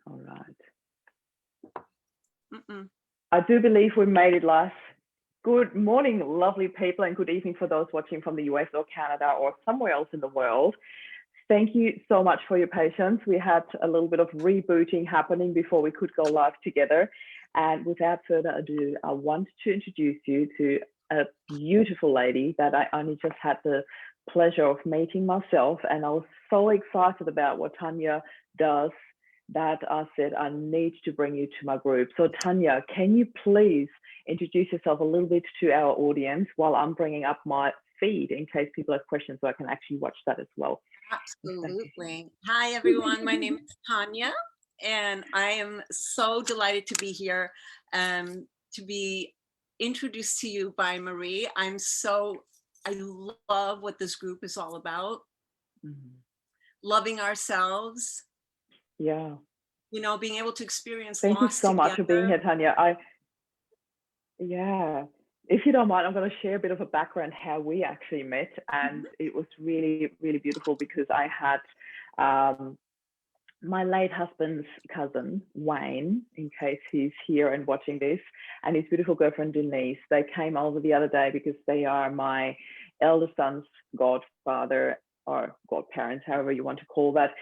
All right. Mm-mm. I do believe we made it live. Good morning, lovely people, and good evening for those watching from the US or Canada or somewhere else in the world. Thank you so much for your patience. We had a little bit of rebooting happening before we could go live together. And without further ado, I want to introduce you to a beautiful lady that I only just had the pleasure of meeting myself. And I was so excited about what Tania does that I said, I need to bring you to my group. So Tania, can you please introduce yourself a little bit to our audience while I'm bringing up my feed in case people have questions so I can actually watch that as well. Absolutely. Hi, everyone. My name is Tania, and I am so delighted to be here to be introduced to you by Marie. I love what this group is all about. Mhm. Loving ourselves, Yeah. being able to experience Thank you loss so much for being together. here, Tania. Yeah. If you don't mind, I'm going to share a bit of a background how we actually met. And Mhm. it was really, really beautiful because I had um, my late husband's cousin, Wayne, in case he's here and watching this, and his beautiful girlfriend, Denise. They came over the other day because they are my elder son's godfather or godparents, however you want to call that.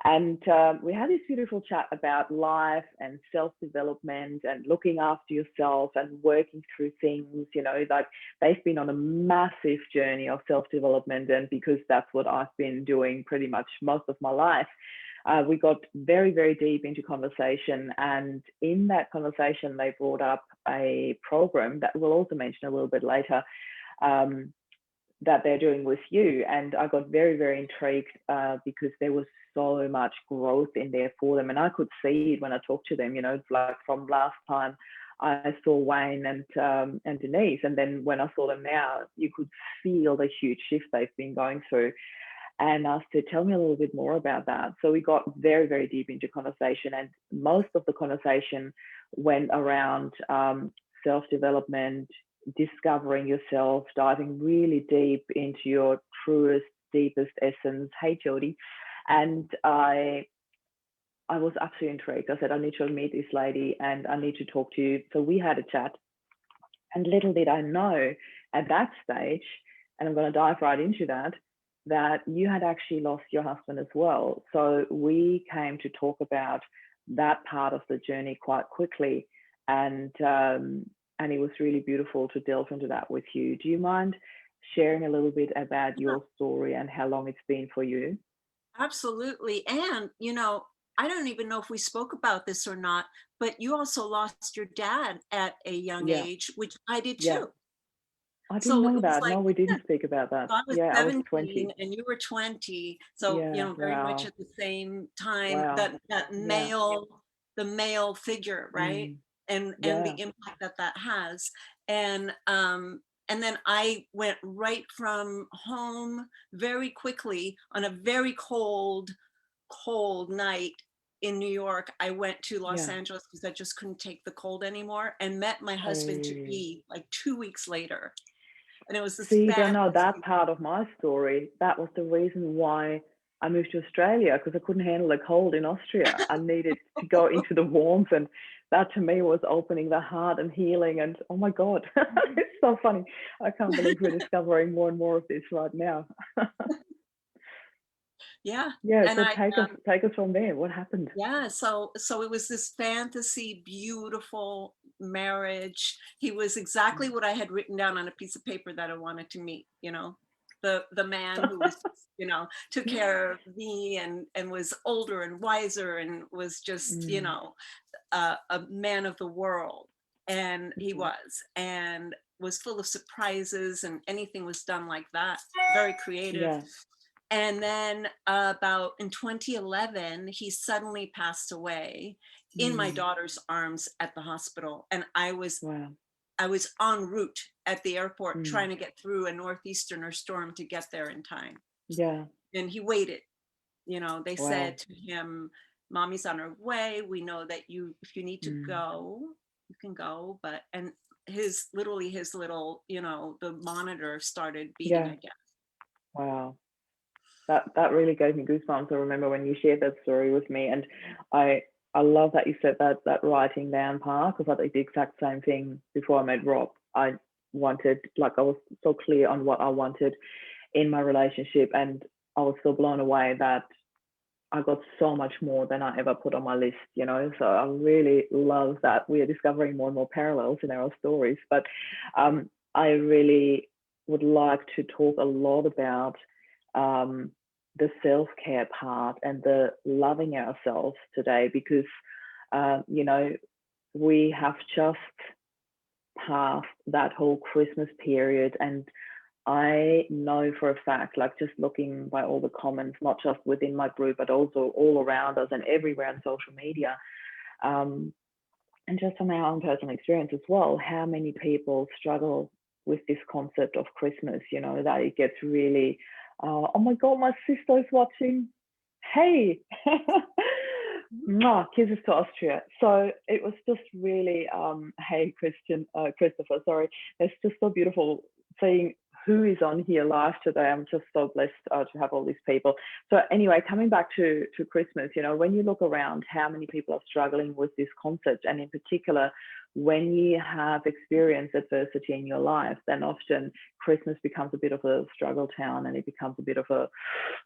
And we had this beautiful chat about life and self-development and looking after yourself and working through things, like they've been on a massive journey of self-development. And because that's what I've been doing pretty much most of my life, we got very, very deep into conversation. And in that conversation, they brought up a program that we'll also mention a little bit later that they're doing with you. And I got very, very intrigued because there was so much growth in there for them. And I could see it when I talked to them, it's like from last time I saw Wayne and Denise. And then when I saw them now, you could feel the huge shift they've been going through. And asked to tell me a little bit more about that. So we got very, very deep into conversation, and most of the conversation went around self-development, discovering yourself, diving really deep into your truest, deepest essence. Hey, Jody. And I was absolutely intrigued. I said, I need to meet this lady and I need to talk to you. So we had a chat. And little did I know at that stage, and I'm going to dive right into that you had actually lost your husband as well. So we came to talk about that part of the journey quite quickly. And it was really beautiful to delve into that with you. Do you mind sharing a little bit about Yeah, your story and how long it's been for you? absolutely. And, I don't even know if we spoke about this or not, but you also lost your dad at a young Yeah, age, which I did yeah. too. I didn't So know it was that. like, No, we yeah, didn't speak about that. so I was Yeah, I was 17 20. and you were 20. So, Yeah, very much wow. at the same time, Wow. that Yeah. the male figure, right? Mm, And the yeah. impact that has. And and then I went right from home very quickly on a very cold night in New York. I went to Los Yeah. Angeles because I just couldn't take the cold anymore, and met my husband to Oh. be like 2 weeks later. And it was this See, you don't know that fantasy. part of my story. That was the reason why I moved to Australia because I couldn't handle the cold in Austria. I needed to go into the warmth, and that to me was opening the heart and healing. And oh my God, it's so funny. I can't believe we're discovering more and more of this right now. Yeah. Yeah, And so I take us from there. What happened? yeah, so it was this fantasy, beautiful marriage. He was exactly what I had written down on a piece of paper that I wanted to meet, the man who was, took care of me and was older and wiser and was just, Mm, a man of the world. And he mhm. was, and was full of surprises, and anything was done like that. Very creative. Yeah. And then about in 2011, he suddenly passed away in my Mm, daughter's arms at the hospital. And wow. I was en route at the airport Mm, trying to get through a northeasterner storm to get there in time. yeah. And he waited. They Wow. said to him, Mommy's on her way. We know that if you need to Mm, go, you can go. But, and his little, the monitor started beeping yeah. again. Wow. that really gave me goosebumps. I remember when you shared that story with me, and I I love that you said that writing down part, because I did the exact same thing before I met Rob. I wanted, like, I was so clear on what I wanted in my relationship, and I was so blown away that I got so much more than I ever put on my list, you know. So I really love that we are discovering more and more parallels in our stories. But I really would like to talk a lot about um, the self care part and the loving ourselves today, because, you know, we have just passed that whole Christmas period, and I know for a fact, like just looking by all the comments, not just within my group, but also all around us and everywhere on social media, um, and just from our own personal experience as well, how many people struggle with this concept of Christmas, you know, that it gets really, oh my God, my sister's watching. Hey, mwah, kisses to Austria. So it was just really, hey, Christopher, sorry. It's just so beautiful seeing who is on here live today. I'm just so blessed to have all these people. So anyway, coming back to Christmas, you know, when you look around, how many people are struggling with this concept, and in particular, when you have experienced adversity in your life, then often Christmas becomes a bit of a struggle town, and it becomes a bit of a,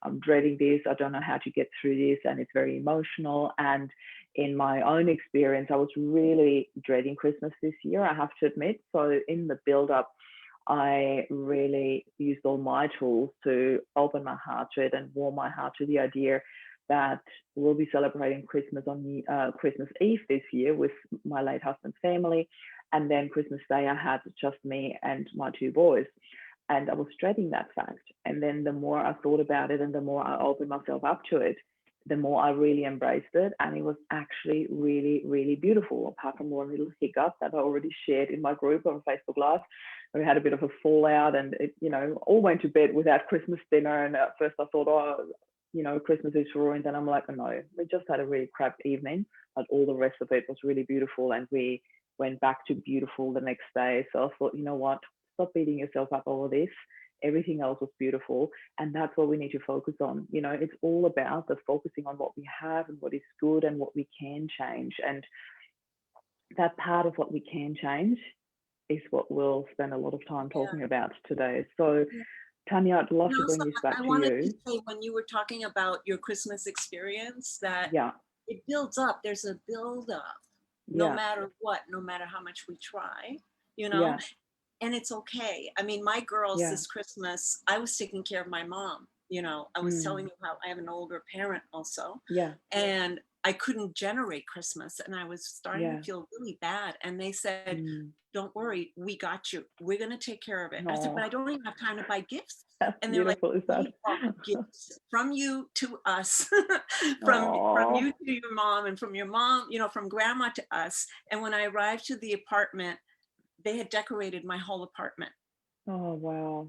I'm dreading this, I don't know how to get through this, and it's very emotional. And in my own experience, I was really dreading Christmas this year, I have to admit. So in the build up, I really used all my tools to open my heart to it and warm my heart to the idea that we'll be celebrating Christmas on Christmas Eve this year with my late husband's family. And then Christmas Day, I had just me and my two boys. And I was dreading that fact. And then the more I thought about it and the more I opened myself up to it, the more I really embraced it. And it was actually really, really beautiful, apart from one little hiccup that I already shared in my group on Facebook Live. We had a bit of a fallout, and it, you know, all went to bed without Christmas dinner. And at first I thought, oh, you know, Christmas is ruined. And I'm like, oh, no, we just had a really crap evening, but all the rest of it was really beautiful. And we went back to beautiful the next day. So I thought, you know what, stop beating yourself up over this. Everything else was beautiful. And that's what we need to focus on. You know, it's all about the focusing on what we have and what is good and what we can change. And that part of what we can change is what we'll spend a lot of time Yeah. talking about today. So, Tania, I'd love to bring this back I to wanted to you. say, when you were talking about your Christmas experience, that Yeah, it builds up. There's a build up, no yeah, matter what, no matter how much we try, you know, yeah, and it's okay. I mean, my girls yeah, this Christmas, I was taking care of my mom. You know, I was telling mm, you how I have an older parent also, yeah, and I couldn't generate Christmas, and I was starting to yeah, feel really bad. And they said, mm. "Don't worry, we got you. We're going to take care of it." I said, No, "But I don't even have time to buy gifts." how And they're like, beautiful is that? "We bought gifts from you to us, from Oh, you to your mom, and from your mom, you know, from grandma to us." And when I arrived to the apartment, they had decorated my whole apartment, oh, wow,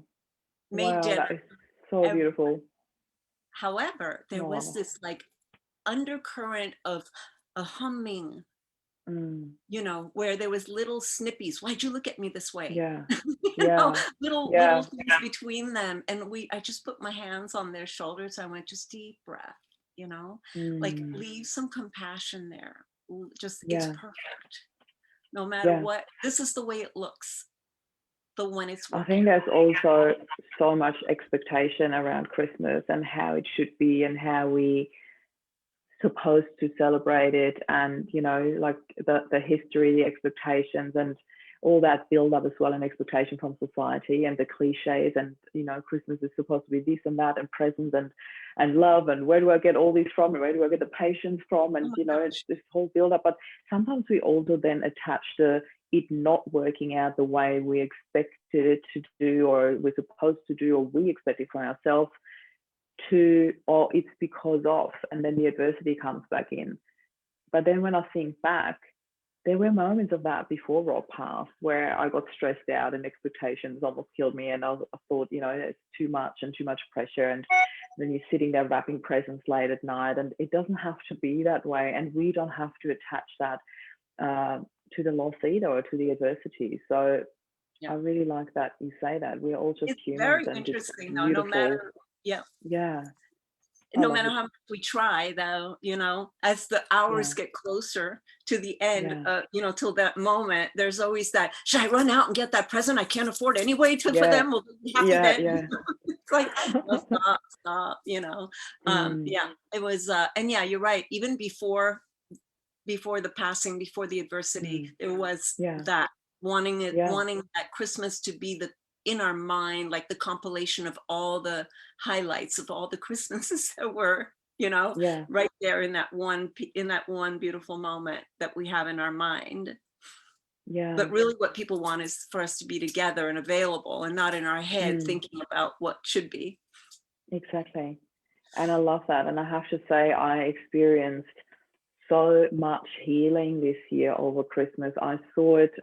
made wow, dinner. that is so ev- beautiful. However, there was Oh, this like undercurrent of a humming, mm, you know, where there was little snippies. "Why'd you look at me this way?" yeah, You know, yeah, little yeah, things between them. And I just put my hands on their shoulders. I went, "Just deep breath, you know, like mm, leave some compassion there. Just, it's yeah, perfect. No matter yeah. what, this is the way it looks, the when it's I think working." there's also so much expectation around Christmas and how it should be and how we supposed to celebrate it, and you know, like the history, the expectations, and all that build up as well, and expectation from society and the cliches, and you know, Christmas is supposed to be this and that and presents and love, and where do I get all this from, and where do I get the patience from, Oh and my you know, it's gosh. this whole build up. But sometimes we also then attach to it not working out the way we expected it to do, or we're supposed to do, or we expect it from ourselves, to, oh, it's because of, and then the adversity comes back in. But then when I think back, there were moments of that before Rob passed where I got stressed out and expectations almost killed me. And I thought, you know, it's too much and too much pressure. And then you're sitting there wrapping presents late at night, and it doesn't have to be that way. And we don't have to attach that to the loss either, or to the adversity. So I Yeah. really like that you say that we're all just It's humans, very and this interesting though, no beautiful, matter, yeah. yeah. I no love matter it. how much we try, though, you know, as the Yeah, hours get closer to the end, yeah, you know, till that moment, there's always that, should I run out and get that present I can't afford anyway for yeah, them? Will they be happy yeah, then? yeah. It's like, no, stop, you know. Mm, Yeah, it was, and yeah, you're right. Even before the passing, before the adversity, mm, there was yeah, that yeah, wanting that Christmas to be the in our mind, like the compilation of all the highlights of all the Christmases that were, you know, yeah, right there in that in that one beautiful moment that we have in our mind. yeah. But really what people want is for us to be together and available and not in our head Mm, thinking about what should be. exactly. And I love that. And I have to say, I experienced so much healing this year over Christmas. I saw it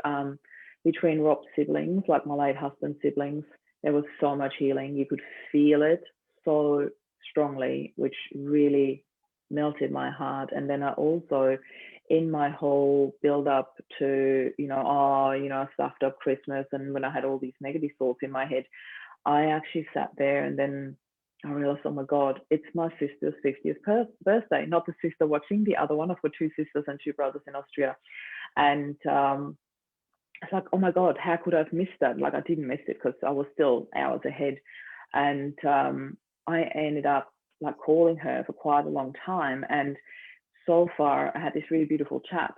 between Rob's siblings, like my late husband's siblings. There was so much healing. You could feel it so strongly, which really melted my heart. And then I also, in my whole build up to, I stuffed up Christmas, and when I had all these negative thoughts in my head, I actually sat there and then I realized, oh my God, it's my sister's 50th birthday, not the sister watching, the other one. I've got two sisters and two brothers in Austria. And it's like, oh my God, how could I have missed that? Like, I didn't miss it because I was still hours ahead. And I ended up like calling her for quite a long time. And so far, I had this really beautiful chat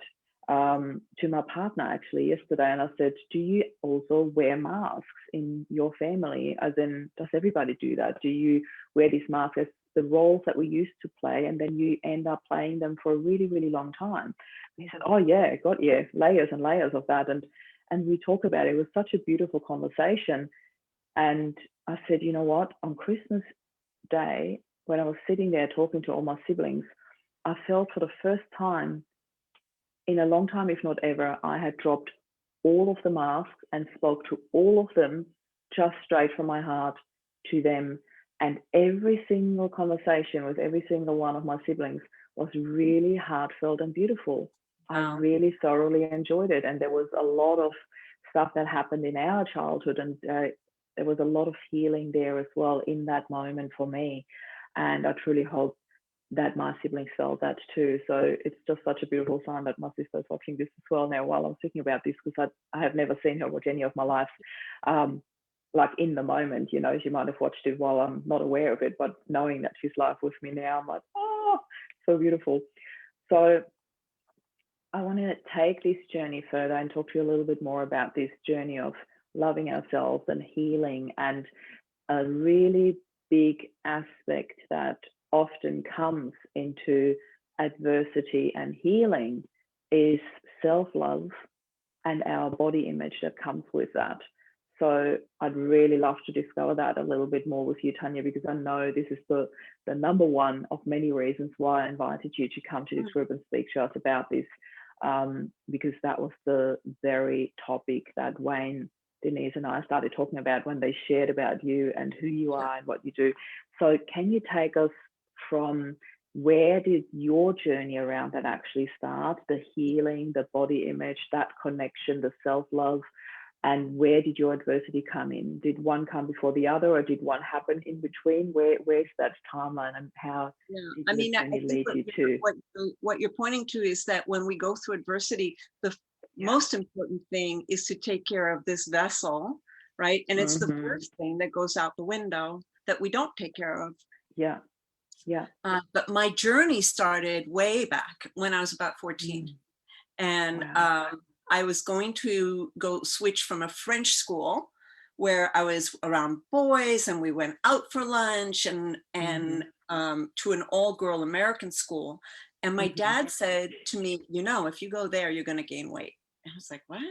to my partner actually yesterday, and I said, "Do you also wear masks in your family? As in, does everybody do that? Do you wear these masks as the roles that we used to play, and then you end up playing them for a really, really long time?" And he said, "Oh yeah, got yeah, layers and layers of that." And we talk about it. It was such a beautiful conversation. And I said, you know what? On Christmas Day, when I was sitting there talking to all my siblings, I felt for the first time in a long time, if not ever, I had dropped all of the masks and spoke to all of them just straight from my heart to them. And every single conversation with every single one of my siblings was really heartfelt and beautiful. I Wow. really thoroughly enjoyed it. And there was a lot of stuff that happened in our childhood, and there was a lot of healing there as well in that moment for me. And I truly hope that my siblings felt that too. So it's just such a beautiful sign that my sister's watching this as well now while I'm thinking about this, because I have never seen her watch any of my life. Like in the moment, she might have watched it while I'm not aware of it, but knowing that she's live with me now, I'm like, oh, so beautiful. So I want to take this journey further and talk to you a little bit more about this journey of loving ourselves and healing. And a really big aspect that often comes into adversity and healing is self-love and our body image that comes with that. So I'd really love to discover that a little bit more with you, Tania, because I know this is the number one of many reasons why I invited you to come to this group and speak to us about this, because that was the very topic that Wayne, Denise and I started talking about when they shared about you and who you are and what you do. So can you take us from where did your journey around that actually start? The healing, the body image, that connection, the self-love, and where did your adversity come in? Did one come before the other, or did one happen in between? Where's that timeline, and how did I your mean, I journey think lead you to? what you're pointing to is that when we go through adversity, the Yeah. most important thing is to take care of this vessel, right? And it's the Mm-hmm. first thing that goes out the window that we don't take care of. Yeah. Yeah. But my journey started way back when I was about 14. Mm. And Wow. I was going to go switch from a French school where I was around boys and we went out for lunch and to an all-girl American school. And my Mm-hmm. dad said to me, if you go there, you're going to gain weight. And I was like, what?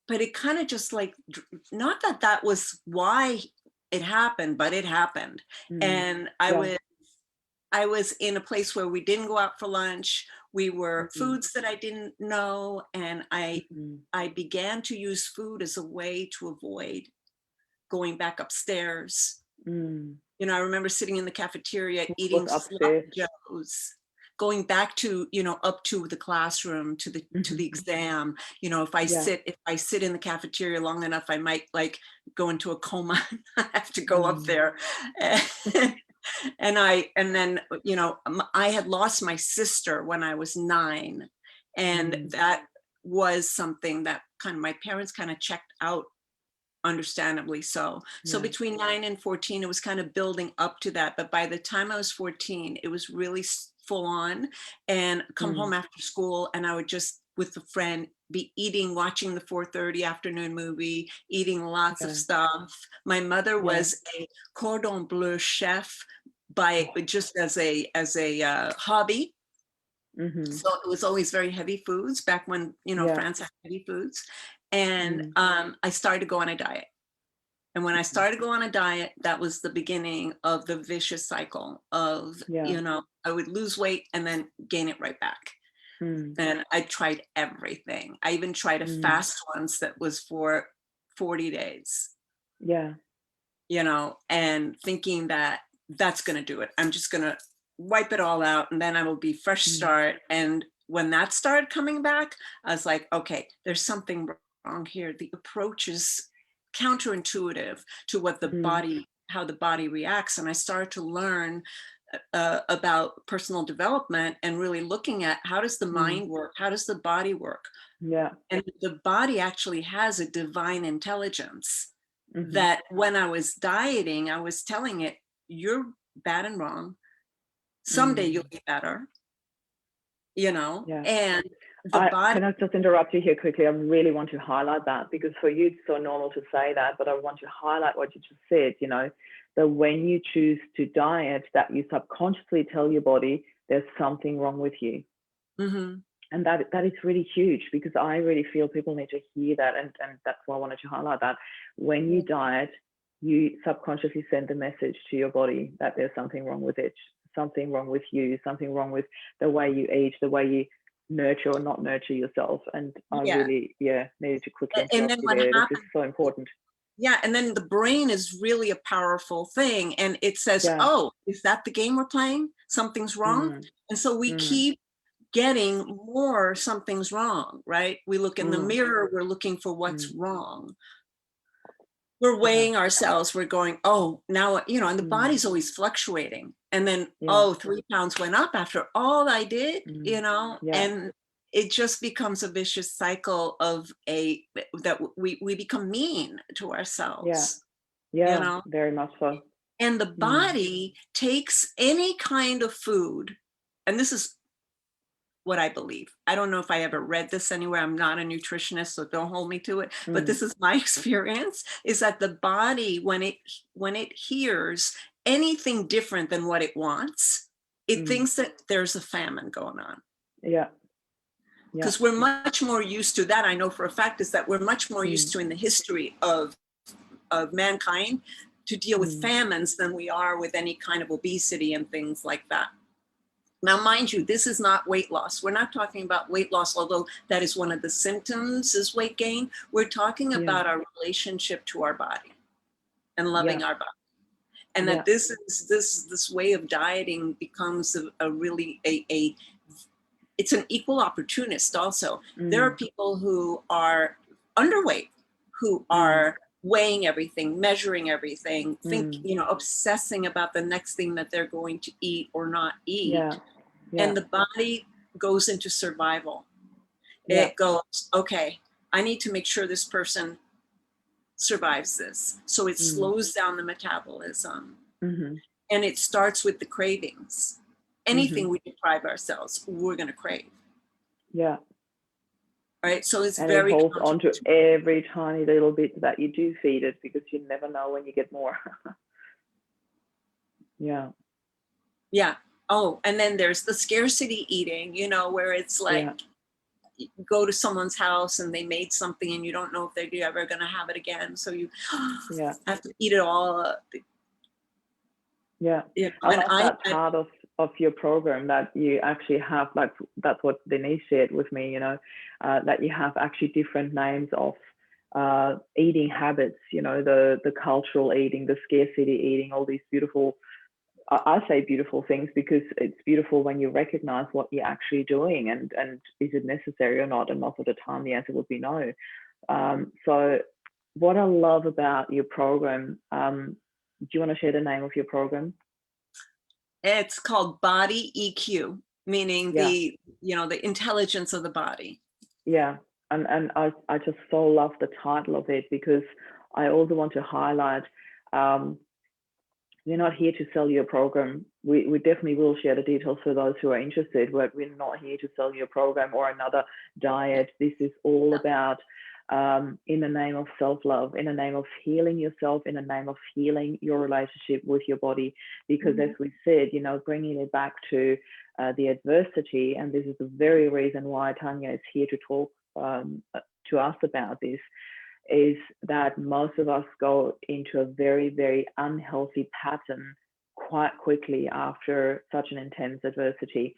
But it kind of just like, not that that was why it happened, but it happened. Mm. And Yeah. I was in a place where we didn't go out for lunch. We were Mm-hmm. foods that I didn't know. And Mm-hmm. I began to use food as a way to avoid going back upstairs. Mm. I remember sitting in the cafeteria What was eating upstairs? sloppy joes, going back to, up to the classroom, to the Mm-hmm. exam. If Yeah. I sit in the cafeteria long enough, I might like go into a coma. I have to go up Mm. there. And then, you know, I had lost my sister when I was 9. And that was something that kind of my parents kind of checked out, understandably so. So Yeah. between 9 and 14, it was kind of building up to that. But by the time I was 14, it was really full on, and come home after school, and I would just, with a friend, be eating, watching the 4:30 afternoon movie, eating lots of Yeah. stuff. My mother Yeah. was a cordon bleu chef by just as a hobby. So it was always very heavy foods back when, you know, Yeah. France had heavy foods. And I started to go on a diet. And when I started to go on a diet, that was the beginning of the vicious cycle of, Yeah. you know, I would lose weight and then gain it right back. And I tried everything. I even tried a fast once that was for 40 days, Yeah. you know, and thinking that that's going to do it. I'm just going to wipe it all out and then I will be fresh start. And when that started coming back, I was like, okay, there's something wrong here. The approach is counterintuitive to what the body, how the body reacts. And I started to learn about personal development and really looking at how does the mind work? How does the body work? Yeah. And the body actually has a divine intelligence that when I was dieting, I was telling it, you're bad and wrong. Someday you'll be better, you know, Yeah. and the body. Can I just interrupt you here quickly? I really want to highlight that, because for you, it's so normal to say that, but I want to highlight what you just said, you know, that when you choose to diet, that you subconsciously tell your body there's something wrong with you. And that is really huge, because I really feel people need to hear that. And that's why I wanted to highlight that. When you diet, you subconsciously send a message to your body that there's something wrong with it, something wrong with you, something wrong with the way you eat, the way you nurture or not nurture yourself. And I really, needed to quickly And interrupt then you what there. This happens? is so important. Yeah, and then the brain is really a powerful thing, and it says, Yeah. oh, is that the game we're playing? Something's wrong. And so we keep getting more something's wrong, right? We look in the mirror, we're looking for what's wrong. We're weighing ourselves, we're going, oh, now, you know, and the body's always fluctuating. And then, oh, 3 pounds went up after all I did, you know, and it just becomes a vicious cycle of that we become mean to ourselves, you know, Very much so. and the body takes any kind of food. And this is what I believe. I don't know if I ever read this anywhere. I'm not a nutritionist, so don't hold me to it. But this is my experience, is that the body, when it hears anything different than what it wants, it thinks that there's a famine going on. Yeah. Because we're much more used to that. I know for a fact is that we're much more used to in the history of mankind to deal with famines than we are with any kind of obesity and things like that. Now, mind you, this is not weight loss. We're not talking about weight loss, although that is one of the symptoms is weight gain. We're talking about our relationship to our body and loving our body. And that this way of dieting becomes a really it's an equal opportunist also. There are people who are underweight, who are weighing everything, measuring everything, you know, obsessing about the next thing that they're going to eat or not eat. And the body goes into survival. It goes, okay, I need to make sure this person survives this. So it slows down the metabolism. And it starts with the cravings. Anything we deprive ourselves, we're going to crave. Yeah. Right. So it's and very it holds on to every tiny little bit that you do feed it, because you never know when you get more. Yeah. Oh, and then there's the scarcity eating, you know, where it's like you go to someone's house and they made something and you don't know if they're ever going to have it again, so you have to eat it all up. I love that part of your program, that you actually have, like, that's what Denise shared with me, you know, that you have actually different names of eating habits, you know, the cultural eating, the scarcity eating, all these beautiful, I say beautiful things because it's beautiful when you recognize what you're actually doing, and is it necessary or not. And most of the time the answer would be no. So what I love about your program, do you want to share the name of your program? It's called body EQ, meaning Yeah, the intelligence of the body. yeah. And I just so love the title of it, because I also want to highlight, um, we're not here to sell you a program. We definitely will share the details for those who are interested, but we're not here to sell you a program or another diet. This is all about, in the name of self-love, in the name of healing yourself, in the name of healing your relationship with your body. Because as we said, bringing it back to the adversity, and this is the very reason why Tania is here to talk to us about this, is that most of us go into a very, very unhealthy pattern quite quickly after such an intense adversity.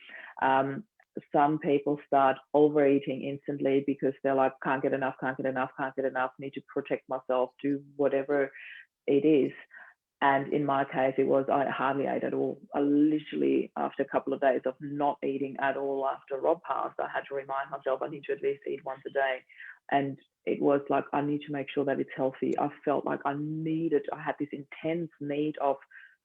Some people start overeating instantly because they're like, can't get enough, can't get enough, can't get enough, need to protect myself, do whatever it is. And in my case, it was, I hardly ate at all. I literally, after a couple of days of not eating at all after Rob passed, I had to remind myself I need to at least eat once a day. And it was like, I need to make sure that it's healthy. I felt like I had this intense need of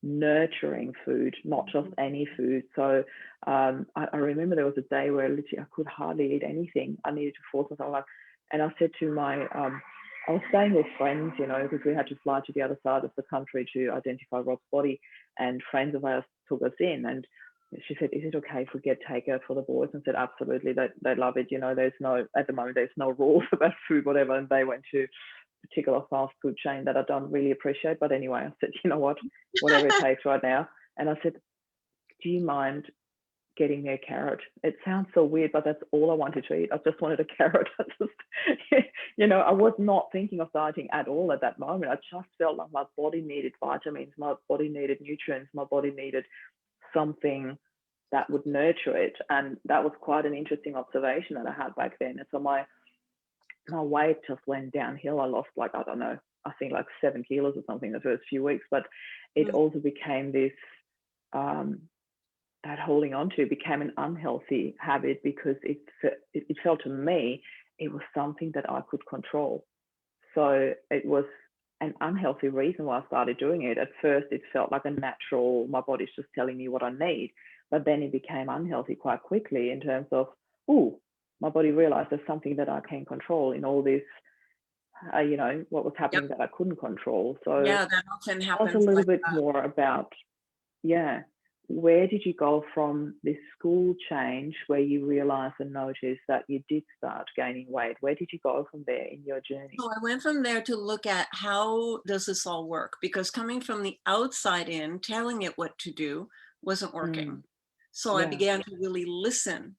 nurturing food, not just any food. So I remember there was a day where literally I could hardly eat anything. I needed to force myself. And I said to I was staying with friends, because we had to fly to the other side of the country to identify Rob's body, and friends of ours took us in. And she said, "Is it okay if we get takeout for the boys?" And I said, "Absolutely, they love it. At the moment, there's no rules about food, whatever." And they went to a particular fast food chain that I don't really appreciate. But anyway, I said, "You know what, whatever it takes right now." And I said, "Do you mind getting me a carrot?" It sounds so weird, but that's all I wanted to eat. I just wanted a carrot. I was not thinking of dieting at all at that moment. I just felt like my body needed vitamins, my body needed nutrients, my body needed something that would nurture it. And that was quite an interesting observation that I had back then. And so my weight just went downhill. I lost, like, I don't know, I think like 7 kilos or something the first few weeks. But it also became this, that holding on to became an unhealthy habit, because it felt to me it was something that I could control. So it was an unhealthy reason why I started doing it. At first, it felt like a natural, my body's just telling me what I need. But then it became unhealthy quite quickly in terms of, my body realized there's something that I can control in all this, what was Yep. happening that I couldn't control. So Yeah, that often tell us a happens little like bit that. more about, where did you go from this school change where you realized and noticed that you did start gaining weight? Where did you go from there in your journey? So I went from there to look at how does this all work? Because coming from the outside in, telling it what to do wasn't working. Mm, So I yeah. began to really listen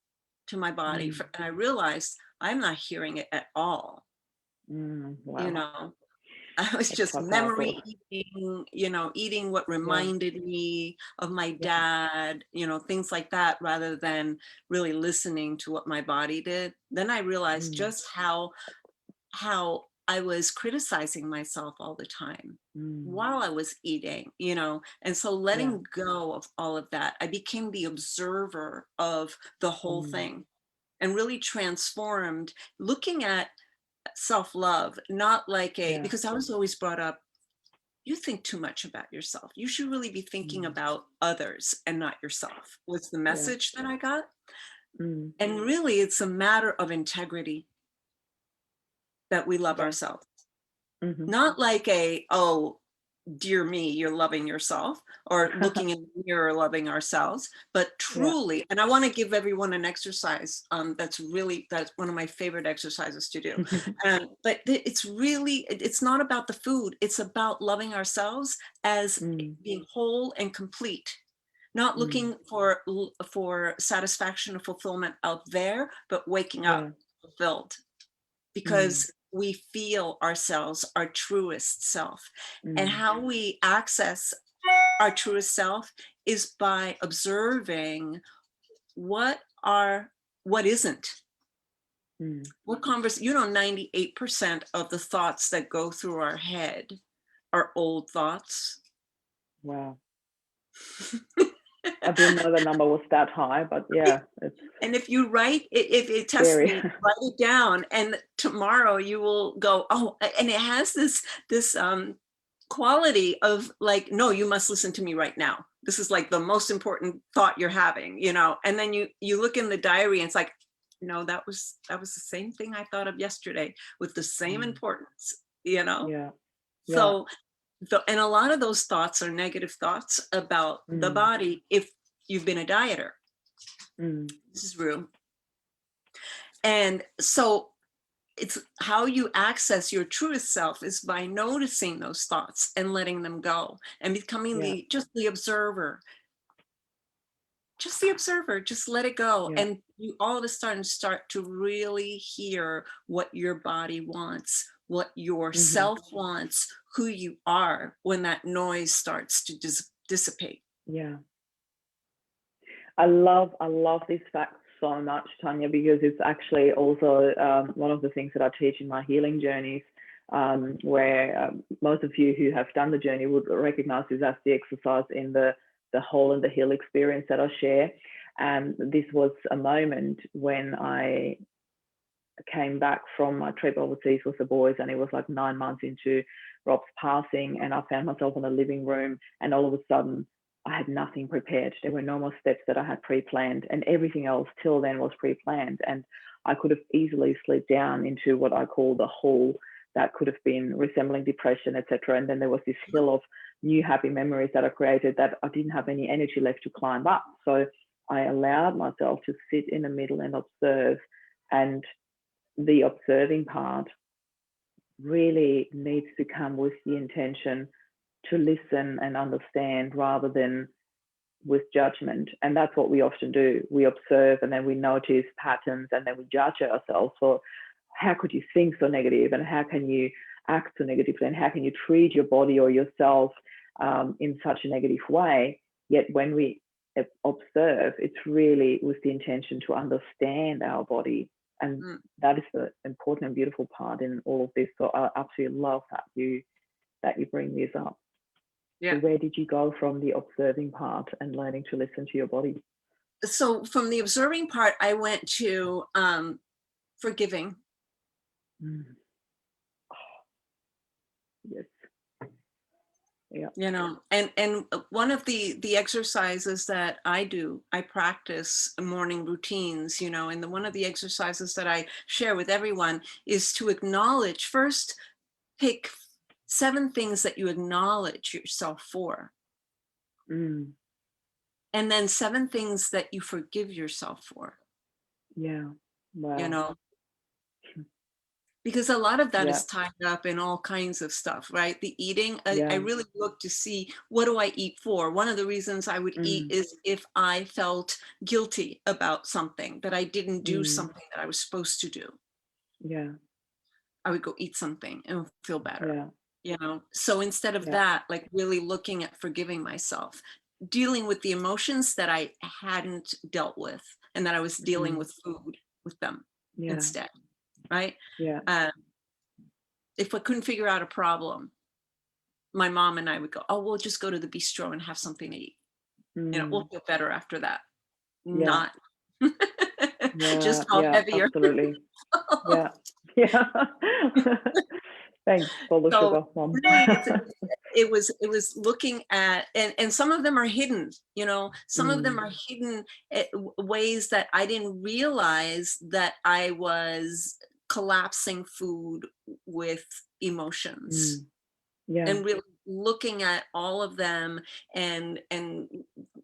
to my body, Mm, and I realized I'm not hearing it at all. You wow. know, I was That's just so powerful. memory eating, eating what Yeah. reminded me of my Yeah. dad, things like that, rather than really listening to what my body did. Then I realized Mm, just how I was criticizing myself all the time mm, while I was eating, and so yeah. letting go of all of that, I became the observer of the whole Mm, thing and really transformed, looking at self-love, not like yeah. because I was always brought up, you think too much about yourself. You should really be thinking Mm, about others and not yourself, was the yeah. message that I got. Mm, And really, it's a matter of integrity that we love yeah. ourselves. Mm-hmm. Not like oh, dear me, you're loving yourself, or looking in the mirror, loving ourselves, but Yeah. truly, and I want to give everyone an exercise that's one of my favorite exercises to do. But it's not about the food, it's about loving ourselves as Mm, being whole and complete, not mm, looking for satisfaction or fulfillment out there, but waking up yeah. fulfilled, Mm, because we feel ourselves, our truest self. And mm, how we access our truest self is by observing what are what isn't. mm. What 98% of the thoughts that go through our head are old thoughts. Wow. I didn't know the number was that high, but yeah, it's And if you write it, if it tests scary. me, write it down, and tomorrow you will go, oh, and it has this quality of like, no, you must listen to me right now. this is like the most important thought you're having, you know, and then you look in the diary and it's like, no, that was the same thing I thought of yesterday with the same Mm. importance, you know. Yeah. Yeah. So and a lot of those thoughts are negative thoughts about the Mm. body if you've been a dieter. Mm. This is real. And so it's how you access your truest self is by noticing those thoughts and letting them go and becoming Yeah. just the observer. Just the observer, just let it go. Yeah. And you all of a sudden start to really hear what your body wants, what your Hmm. self wants, who you are when that noise starts to dissipate. Yeah. I love this fact so much, Tanya, because it's actually also one of the things that I teach in my healing journeys, where most of you who have done the journey would recognize this as the exercise in the whole and the heal experience that I share. And this was a moment when I came back from my trip overseas with the boys, and it was like 9 months into Rob's passing, and I found myself in a living room, and all of a sudden I had nothing prepared. There were no more steps that I had pre-planned, and everything else till then was pre-planned. And I could have easily slipped down into what I call the hole that could have been resembling depression, etc. And then there was this hill of new happy memories that I created that I didn't have any energy left to climb up. So I allowed myself to sit in the middle and observe. And the observing part really needs to come with the intention to listen and understand rather than with judgment. And that's what we often do. We observe and then we notice patterns and then we judge ourselves for how could you think so negative and how can you act so negatively and how can you treat your body or yourself in such a negative way. Yet when we observe, it's really with the intention to understand our body. And that is the important and beautiful part in all of this. So I absolutely love that you bring this up. Yeah. So where did you go from the observing part and learning to listen to your body? So from the observing part, I went to forgiving. Mm. Oh, yes. Yeah. You know, and one of the exercises that I do, I practice morning routines, you know, and one of the exercises that I share with everyone is to acknowledge first, pick 7 things that you acknowledge yourself for, Mm. and then 7 things that you forgive yourself for, Yeah. Wow. you know, because a lot of that Yeah. is tied up in all kinds of stuff, right? The eating, I Yeah. really look to see, what do I eat for? One of the reasons I would eat Mm. is if I felt guilty about something, that I didn't do Mm. something that I was supposed to do. Yeah. I would go eat something and feel better, Yeah. you know? So instead of Yeah. that, like really looking at forgiving myself, dealing with the emotions that I hadn't dealt with and that I was dealing Mm. with food with them Yeah. instead, right? Yeah. If I couldn't figure out a problem, my mom and I would go, oh, we'll just go to the bistro and have something to eat. You know, we'll Mm. feel better after that. Yeah. Not Yeah. just felt Yeah. heavier. Absolutely. Yeah. Yeah. Thanks for the So sugar, Mom. really it was looking at, and some of them are hidden, you know, some of them Mm. are hidden ways that I didn't realize that I was collapsing food with emotions. Mm. Yeah. And really looking at all of them and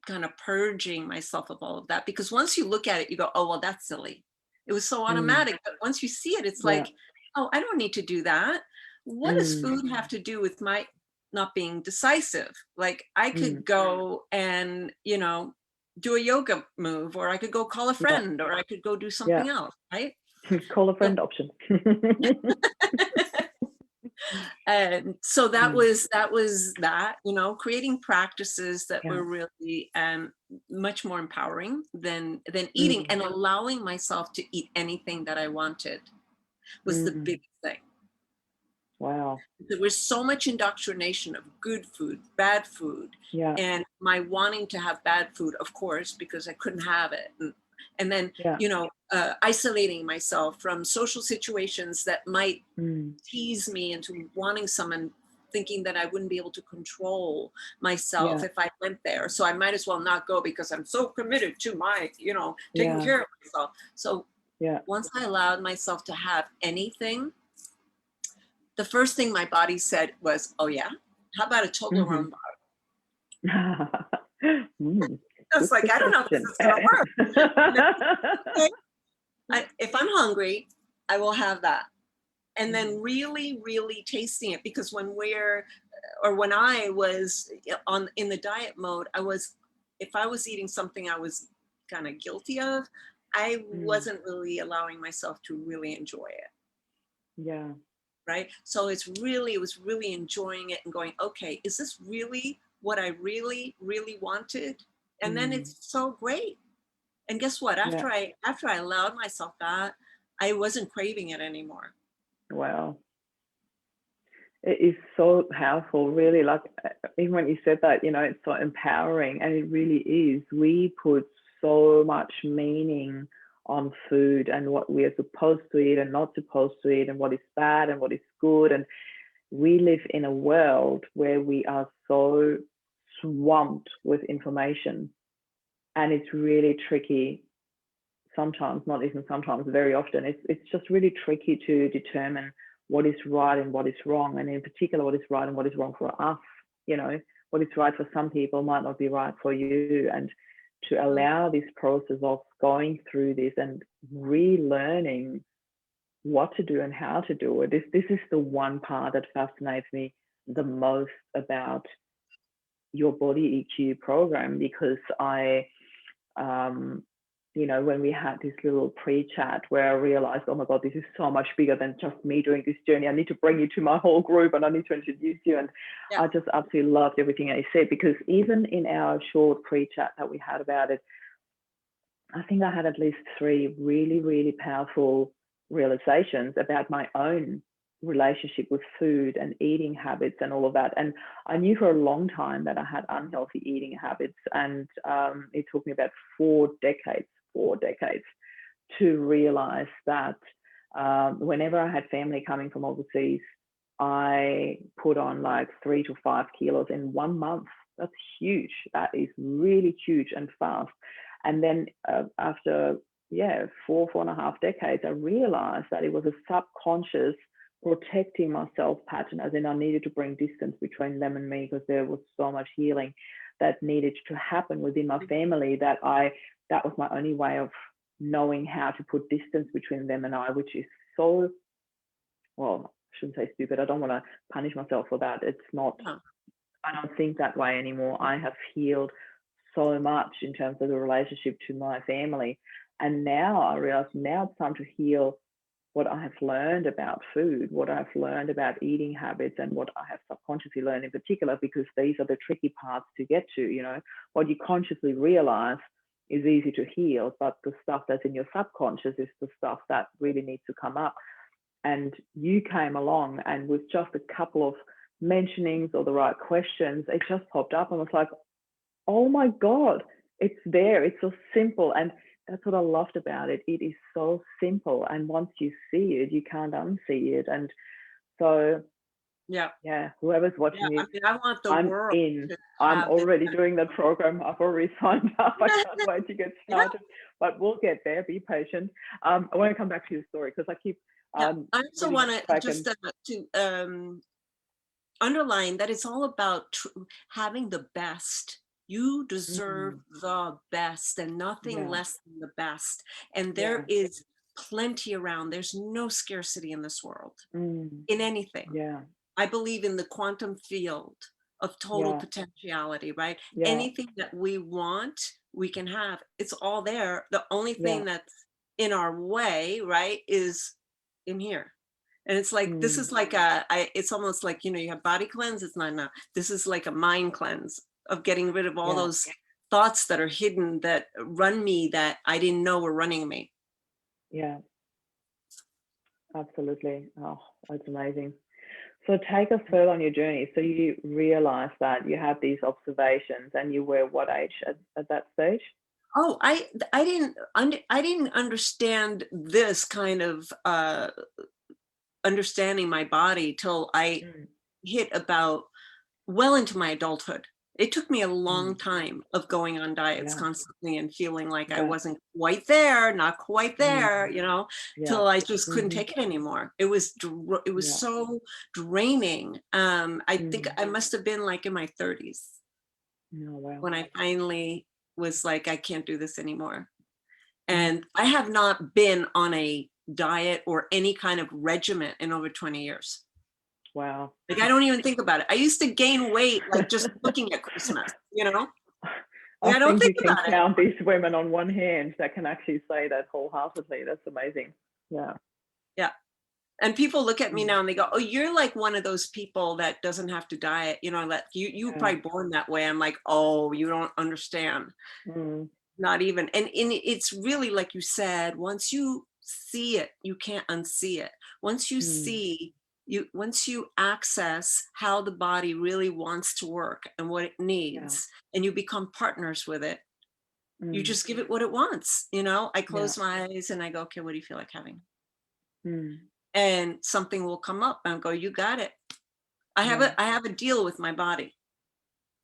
kind of purging myself of all of that, because once you look at it you go, oh well, that's silly, it was so Mm. automatic. But once you see it, it's Yeah. like, oh, I don't need to do that. What does Mm. food have to do with my not being decisive? Like I Mm. could go and, you know, do a yoga move, or I could go call a Yeah. friend, or I could go do Yeah. something else, right? Call a So friend option. and so that Mm. was that, you know, creating practices that Yeah. were really much more empowering than eating, Mm. and allowing myself to eat anything that I wanted was the Mm. biggest thing. Wow. There was so much indoctrination of good food, bad food, Yeah. and my wanting to have bad food, of course, because I couldn't have it. And then, Yeah. you know, isolating myself from social situations that might Mm. tease me into wanting thinking that I wouldn't be able to control myself Yeah. if I went there. So I might as well not go because I'm so committed to my, taking Yeah. care of myself. So Yeah. once I allowed myself to have anything, the first thing my body said was, "Oh yeah, how about a Hmm. Toblerone bar?" Mm, I good was like, "I don't know if this suggestion. is gonna work." And then, okay, if I'm hungry, I will have that. And then Mm, really, really tasting it, because when I was on in the diet mode, if I was eating something I was kind of guilty of, I mm, wasn't really allowing myself to really enjoy it. yeah. Right. So it was really enjoying it and going, okay, is this really what I really, really wanted? And then Mm, it's so great. And guess what? yeah. After I allowed myself that, I wasn't craving it anymore. Wow. It is so powerful, really. Like, even when you said that, it's so empowering, and it really is. We put so much meaning on food and what we are supposed to eat and not supposed to eat, and what is bad and what is good. And we live in a world where we are so swamped with information, and it's really tricky sometimes, not even sometimes, very often. It's just really tricky to determine what is right and what is wrong, and in particular, what is right and what is wrong for us. You know, what is right for some people might not be right for you, and to Mm. allow this process of going through this and relearning what to do and how to do it. This is the one part that fascinates me the most about your body EQ program, because um, when we had this little pre-chat where I realized, oh my God, this is so much bigger than just me doing this journey. I need to bring you to my whole group, and I need to introduce you. And Yeah. I just absolutely loved everything I said, because even in our short pre-chat that we had about it, I think I had at least 3 really, really powerful realizations about my own relationship with food and eating habits and all of that. And I knew for a long time that I had unhealthy eating habits. And it took me about 4 decades to realize that whenever I had family coming from overseas, I put on like 3 to 5 kilos in 1 month. That's huge. That is really huge and fast. And then after, 4.5 decades, I realized that it was a subconscious protecting myself pattern, as in I needed to bring distance between them and me, because there was so much healing that needed to happen within my family, that was my only way of knowing how to put distance between them and I, which is so, well, I shouldn't say stupid. I don't want to punish myself for that. It's not, Yeah. I don't think that way anymore. I have healed so much in terms of the relationship to my family. And now I realize now it's time to heal what I have learned about food, what I've learned about eating habits, and what I have subconsciously learned in particular, because these are the tricky parts to get to. What you consciously realize is easy to heal, but the stuff that's in your subconscious is the stuff that really needs to come up. And you came along, and with just a couple of mentionings or the right questions, it just popped up, and I was like, oh my God, it's there. It's so simple. And that's what I loved about it. It is so simple. And once you see it, you can't unsee it. And so, Yeah. yeah, whoever's Yeah. watching I this, mean, I want the I'm world in. to I'm have this. already doing that program. I've already signed up. I can't wait to get Yeah. started. But we'll get there. Be patient. I want to come back to your story, because I keep Yeah. I also getting want to back just and to underline that it's all about having the best. You deserve mm, the best and nothing yeah, less than the best. And yeah, there is plenty around. There's no scarcity in this world, mm, in anything. yeah, I believe in the quantum field of total yeah, potentiality, right? yeah, Anything that we want, we can have. It's all there. The only yeah, thing that's in our way, right, is in here. And it's like, this mm, is like it's almost like, you have body cleanse. It's not enough. This is like a mind cleanse of getting rid of all yeah. those thoughts that are hidden, that run me, that I didn't know were running me. Yeah, absolutely. Oh, that's amazing. So take us further on your journey. So you realized that you had these observations, and you were what age at that stage? Oh, I didn't understand this kind of understanding my body till I Mm. hit about well into my adulthood. It took me a long Mm. time of going on diets Yeah. constantly and feeling like I Yeah. wasn't quite there, not quite Mm. there, Yeah. till I just couldn't Mm-hmm. take it anymore. It was Yeah. so draining. I think Mm. I must have been like in my 30s Oh, wow. when I finally was like, I can't do this anymore. Mm. And I have not been on a diet or any kind of regimen in over 20 years. Wow. Like, I don't even think about it. I used to gain weight, like, just looking at Christmas, I Like, I don't think think you can about it. count these women on one hand that can actually say that wholeheartedly. That's amazing. Yeah. Yeah. And people look at me Mm. now and they go, "Oh, you're like one of those people that doesn't have to diet, that you were Yeah. probably born that way." I'm like, "Oh, you don't understand." Mm. Not even. And it's really like you said, once you see it, you can't unsee it. Once you Mm. see once you access how the body really wants to work and what it Yeah. needs, and you become partners with it, you Mm. just give it what it wants. I Yeah. close my eyes and I go, "Okay, what do you feel like having?" Mm. And something will come up and go, "You got it." Yeah. I have a deal with my body.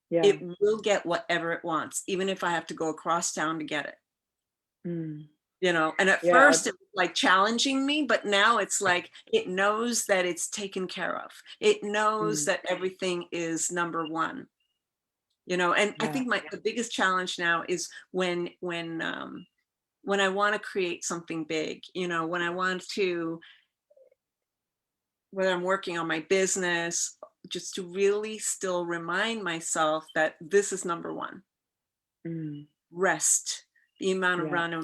Yeah. It will get whatever it wants, even if I have to go across town to get it. Mm. And at Yeah. first it was like challenging me, but now it's like it knows that it's taken care of. It knows Mm. that everything is number one. And I Yeah. think the biggest challenge now is when I want to create something big, when I want to, whether I'm working on my business, just to really still remind myself that this is number one. Mm. Rest, the amount of Yeah.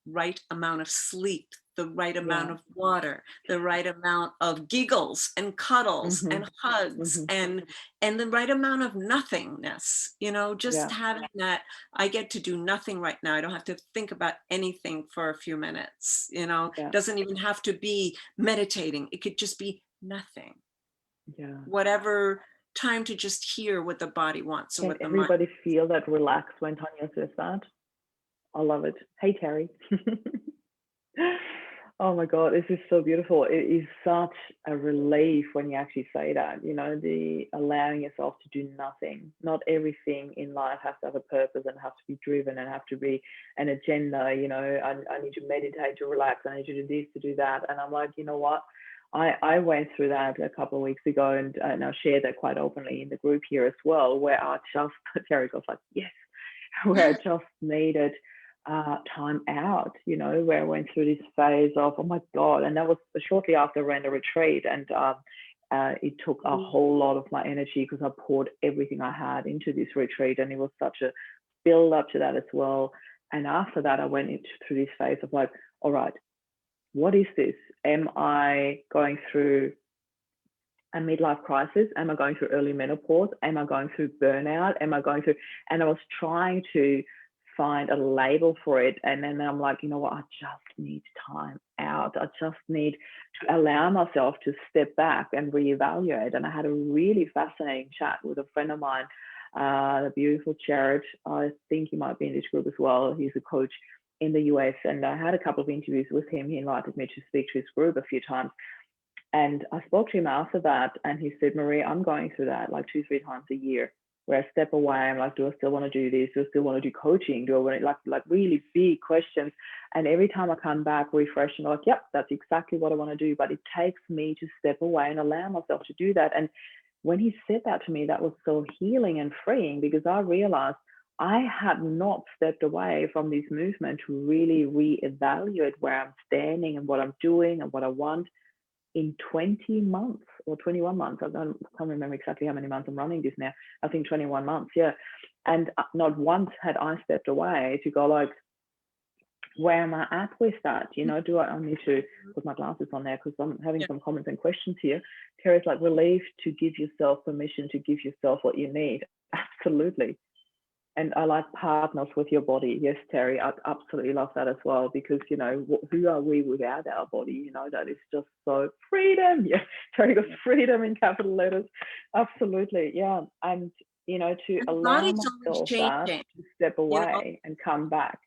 right amount of sleep, the right amount Yeah. of water, the right amount of giggles and cuddles Mm-hmm. and hugs Mm-hmm. and the right amount of nothingness, just Yeah. having that I get to do nothing right now. I don't have to think about anything for a few minutes, Yeah. doesn't even have to be meditating. It could just be nothing. Yeah. Whatever time to just hear what the body wants or Can what the mind. everybody feel that relax when Tanya says that? I love it. Hey, Terry. Oh my God, this is so beautiful. It is such a relief when you actually say that, the allowing yourself to do nothing. Not everything in life has to have a purpose and have to be driven and have to be an agenda. I need to meditate to relax. I need to do this to do that. And I'm like, you know what? I went through that a couple of weeks ago and I shared that quite openly in the group here as well, where I just, Terry goes like, yes, where I just needed time out, where I went through this phase of, oh my God. And that was shortly after I ran a retreat. And it took a whole lot of my energy because I poured everything I had into this retreat. And it was such a build up to that as well. And after that, I went through this phase of like, all right, what is this? Am I going through a midlife crisis? Am I going through early menopause? Am I going through burnout? Am I going through, and I was trying to find a label for it. And then I'm like, you know what? I just need time out. I just need to allow myself to step back and reevaluate. And I had a really fascinating chat with a friend of mine, the beautiful Jared. I think he might be in this group as well. He's a coach in the US. And I had a couple of interviews with him. He invited me to speak to his group a few times. And I spoke to him after that, and he said, Marie, I'm going through that like 2-3 times a year, where I step away. I'm like, do I still want to do this? Do I still want to do coaching? Do I want to like really big questions? And every time I come back refreshing, like, yep, that's exactly what I want to do. But it takes me to step away and allow myself to do that. And when he said that to me, that was so healing and freeing, because I realized I had not stepped away from this movement to really reevaluate where I'm standing and what I'm doing and what I want in 20 months or 21 months. I can't remember exactly how many months I'm running this now. I think 21 months, yeah. And not once had I stepped away to go like, where am I at with that? Do I need to put my glasses on there because I'm having some comments and questions here. Terry's like, relief to give yourself permission to give yourself what you need. Absolutely. And I like partners with your body. Yes, Terry, I absolutely love that as well, because, who are we without our body? That is just so freedom. Yeah, Terry goes freedom in capital letters. Absolutely. Yeah. And, to And the allow body's always myself that, changing, to step you know. away and come back.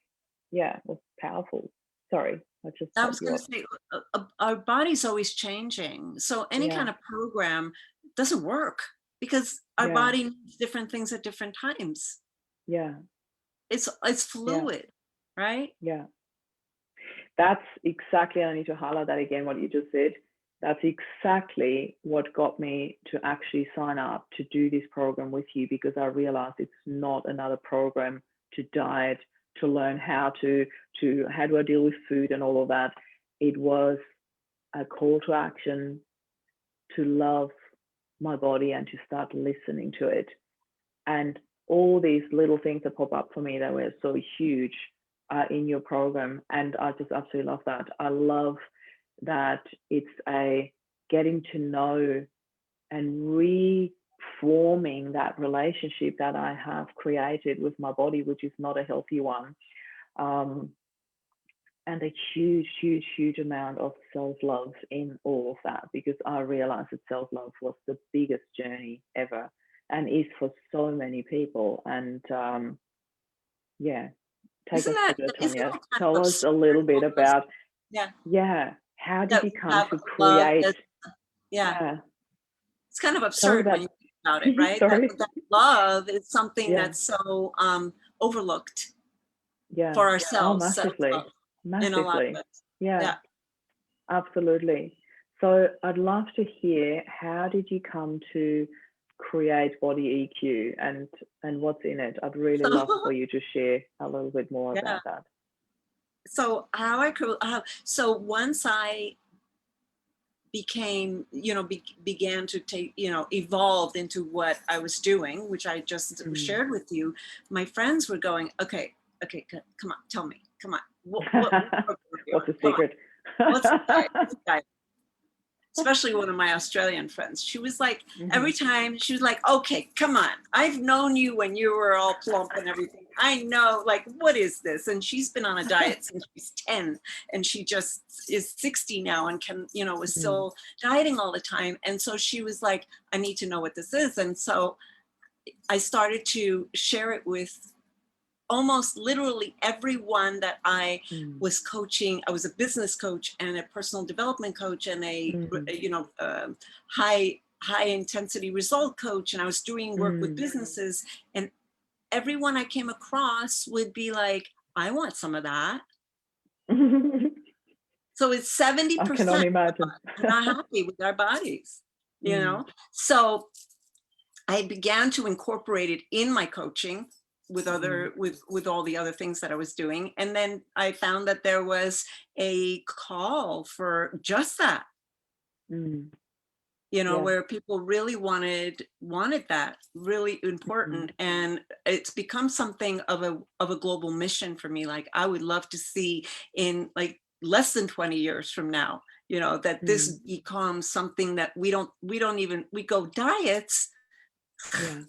Yeah, it was powerful. Sorry, I just I cut was you going off. to say, our body's always changing. So any Yeah. kind of program doesn't work because our Yeah. body needs different things at different times. Yeah. It's Yeah. fluid, right? Yeah. That's exactly, I need to highlight that again, what you just said. That's exactly what got me to actually sign up to do this program with you, because I realized it's not another program to diet, to learn how do I deal with food and all of that. It was a call to action to love my body and to start listening to it. And all these little things that pop up for me that were so huge in your program. And I just absolutely love that. I love that it's a getting to know and reforming that relationship that I have created with my body, which is not a healthy one. Um, and a huge, huge, huge amount of self-love in all of that, because I realized that self-love was the biggest journey ever and is for so many people. And yeah, take us through it, Isn't Tanya. that kind of Tell us absurd a little bit almost? about, Yeah, yeah, how did that you we come have to love create? as, yeah, Yeah, it's kind of tell me absurd when about, you think about it, right? sorry. That love is something Yeah, that's so overlooked yeah. for Oh, ourselves, self-love massively, in a lot of massively. it. Yeah, Yeah. absolutely. So I'd love to hear, how did you come to create Body EQ, and what's in it? I'd really love So for you to share a little bit more yeah. about that. So how I could so once I became, began to take, evolved into what I was doing, which I just Mm. shared with you, my friends were going, okay, okay, come on, tell me, come on, what program are you What's on? the Come on, secret? what's the diet? What's the diet? Especially one of my Australian friends. She was like, every Mhm. time she was like, okay, come on. I've known you when you were all plump and everything. I know, like, what is this? And she's been on a diet since she's 10, and she just is 60 now and is Mm. still dieting all the time. And so she was like, I need to know what this is. And so I started to share it with almost literally everyone that I Mm. was coaching. I was a business coach and a personal development coach and Mhm. high intensity result coach, and I was doing work with Mm. businesses, and everyone I came across would be like, I want some of that. So it's I can only 70% imagine. are not happy with their bodies, you Mm. know? So I began to incorporate it in my coaching with Mhm. with all the other things that I was doing. And then I found that there was a call for just that, Mm. Yeah. where people really wanted that really Mm. important. And it's become something of a global mission for me. Like I would love to see in like less than 20 years from now, that this Mm. becomes something that we don't even we go diets. Yeah.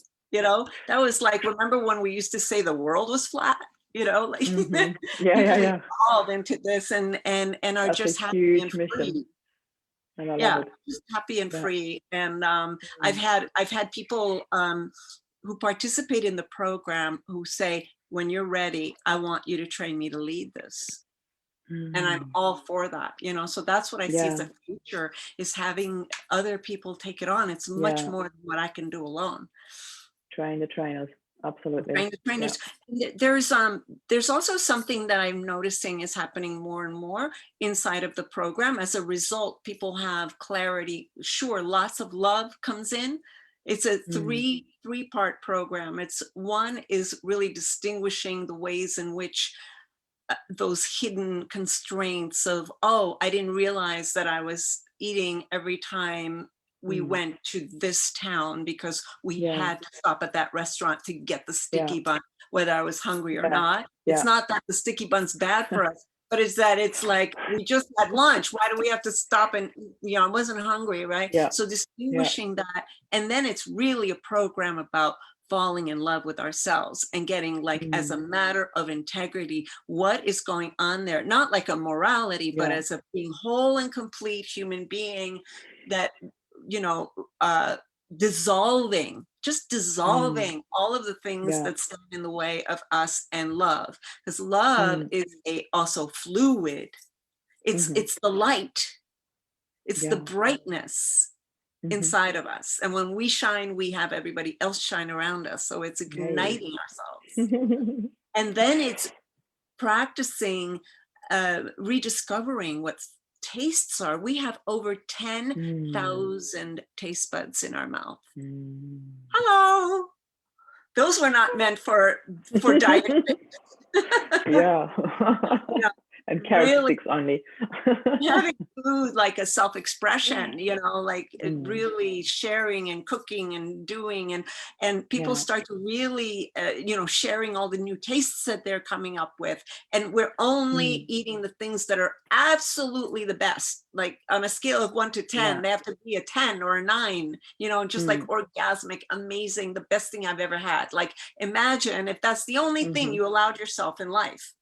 That was like, remember when we used to say the world was flat? Like Mhm. Yeah, yeah, people yeah. evolved into this and are That's a just happy and huge mission, free. and I love Yeah, it. just happy and Yeah. free. And I've Mm. had people who participate in the program who say, when you're ready, I want you to train me to lead this. And I'm Mm. all for that, so that's what I see as Yeah. a future, is having other people take it on. It's much Yeah. more than what I can do alone. Train the trainers. Absolutely. Train the Yeah. trainers. There's also something that I'm noticing is happening more and more inside of the program. As a result, people have clarity. Sure, lots of love comes in. It's a Mm. three-part program. It's one is really distinguishing the ways in which those hidden constraints of, oh, I didn't realize that I was eating every time we Mm. went to this town because we Yeah. had to stop at that restaurant to get the Yeah. sticky bun, whether I was hungry or Yeah. not. It's Yeah. not that the sticky bun's bad for us, but it's that it's like, we just had lunch. Why do we have to stop and, I wasn't hungry, right? Yeah. So Yeah. distinguishing that. And then it's really a program about falling in love with ourselves and getting, like, as Mm. a matter of integrity, what is going on there, not like a morality, but Yeah. as a being whole and complete human being, that, you know uh just Mm. dissolving all of the things Yeah. that stand in the way of us and love, because love Mm. is a also fluid. it's Mhm. it's the light, it's the Yeah. brightness, inside of us. And when we shine, we have everybody else shine around us. So it's igniting ourselves. And then it's practicing rediscovering what tastes are. We have over 10,000 taste buds in our mouth. Hello. Those were not meant for diet. Yeah. Yeah. And carrot sticks only. Having food like a self-expression, you know, like really sharing and cooking and doing, and people start to really, you know, sharing all the new tastes that they're coming up with. And we're only eating the things that are absolutely the best. Like on a scale of 1 to 10, they have to be a 10 or a 9, you know, just like orgasmic, amazing, the best thing I've ever had. Like imagine if that's the only thing you allowed yourself in life.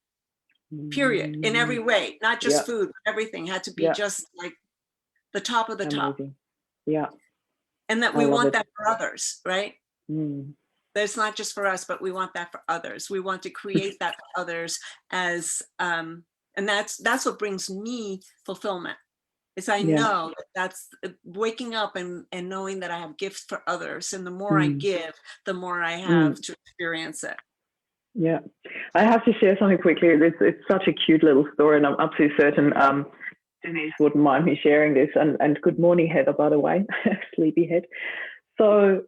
Period, in every way, not just food, but everything had to be just like the top of the top. Yeah. And that we want that for others, right? That's not just for us, but we want that for others. We want to create that for others as, and that's what brings me fulfillment. Is I know that that's waking up and knowing that I have gifts for others. And the more I give, the more I have to experience it. Yeah, I have to share something quickly. It's such a cute little story, and I'm absolutely certain Denise wouldn't mind me sharing this. And good morning, Heather, by the way, sleepyhead. So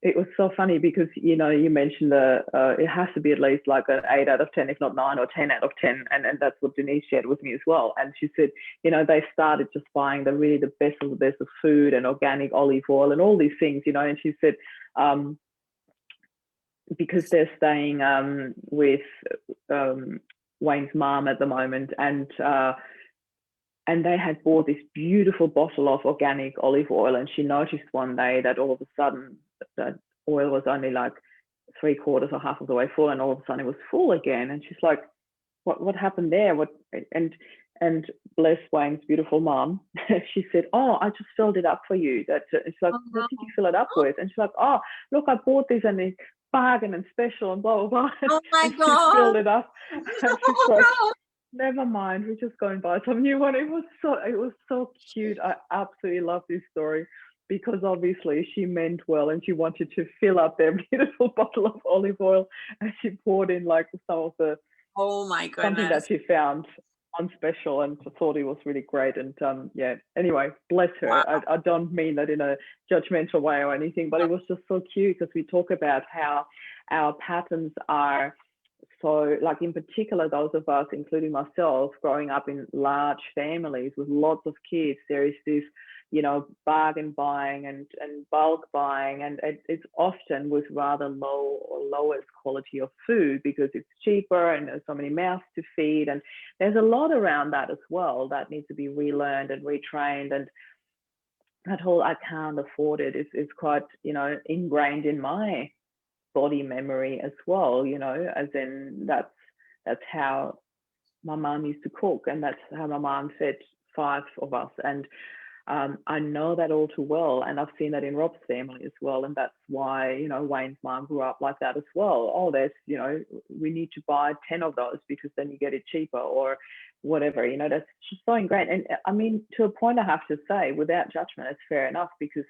it was so funny because, you know, you mentioned it has to be at least like an 8 out of 10, if not 9 or 10 out of 10. And that's what Denise shared with me as well. And she said, you know, they started just buying the best of food and organic olive oil and all these things, you know. And she said, because they're staying with Wayne's mom at the moment, and they had bought this beautiful bottle of organic olive oil, and she noticed one day that all of a sudden that oil was only like 3/4 or half of the way full, and all of a sudden it was full again. And she's like, what happened there? And bless Wayne's beautiful mom, she said, oh, I just filled it up for you. It's like, what did you fill it up with? And she's like, oh, look, I bought this and it's bargain and special and blah blah blah. Oh my and God. She filled it up. And she's like, never mind, we're just going to buy some new one. It was so cute. I absolutely love this story because obviously she meant well and she wanted to fill up their beautiful bottle of olive oil, and she poured in like some of the something that she found on special and thought it was really great. And anyway, bless her. Wow. I don't mean that in a judgmental way or anything, but it was just so cute because we talk about how our patterns are. So like in particular, those of us, including myself, growing up in large families with lots of kids, there is this, you know, bargain buying and bulk buying, and it's often with rather low or lowest quality of food because it's cheaper and there's so many mouths to feed, and there's a lot around that as well that needs to be relearned and retrained. And that whole I can't afford it is quite, you know, ingrained in my body memory as well, you know, as in that's how my mom used to cook, and that's how my mom fed 5 of us. And I know that all too well, and I've seen that in Rob's family as well, and that's why, you know, Wayne's mom grew up like that as well. Oh, there's, you know, we need to buy 10 of those because then you get it cheaper or whatever, you know. That's just so ingrained. And I mean, to a point, I have to say, without judgment, it's fair enough because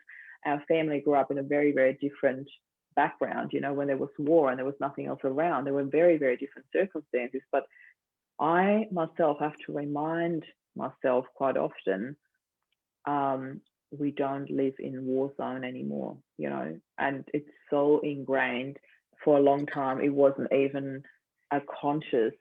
our family grew up in a very, very different background. You know, when there was war and there was nothing else around, there were very, very different circumstances. But I myself have to remind myself quite often, we don't live in war zone anymore, you know, and it's so ingrained. For a long time, it wasn't even a conscious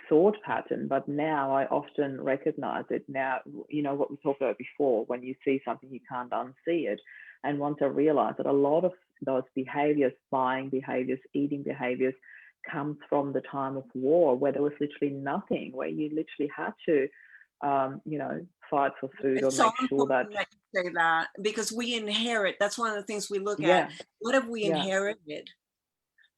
thought pattern, but now I often recognize it. Now, you know, what we talked about before, when you see something, you can't unsee it. And once I realized that a lot of those behaviors, buying behaviors, eating behaviors, comes from the time of war, where there was literally nothing, where you literally had to, you know, fight for food It's or so make sure that. important that you say that, because we inherit. That's one of the things we look at. What have we inherited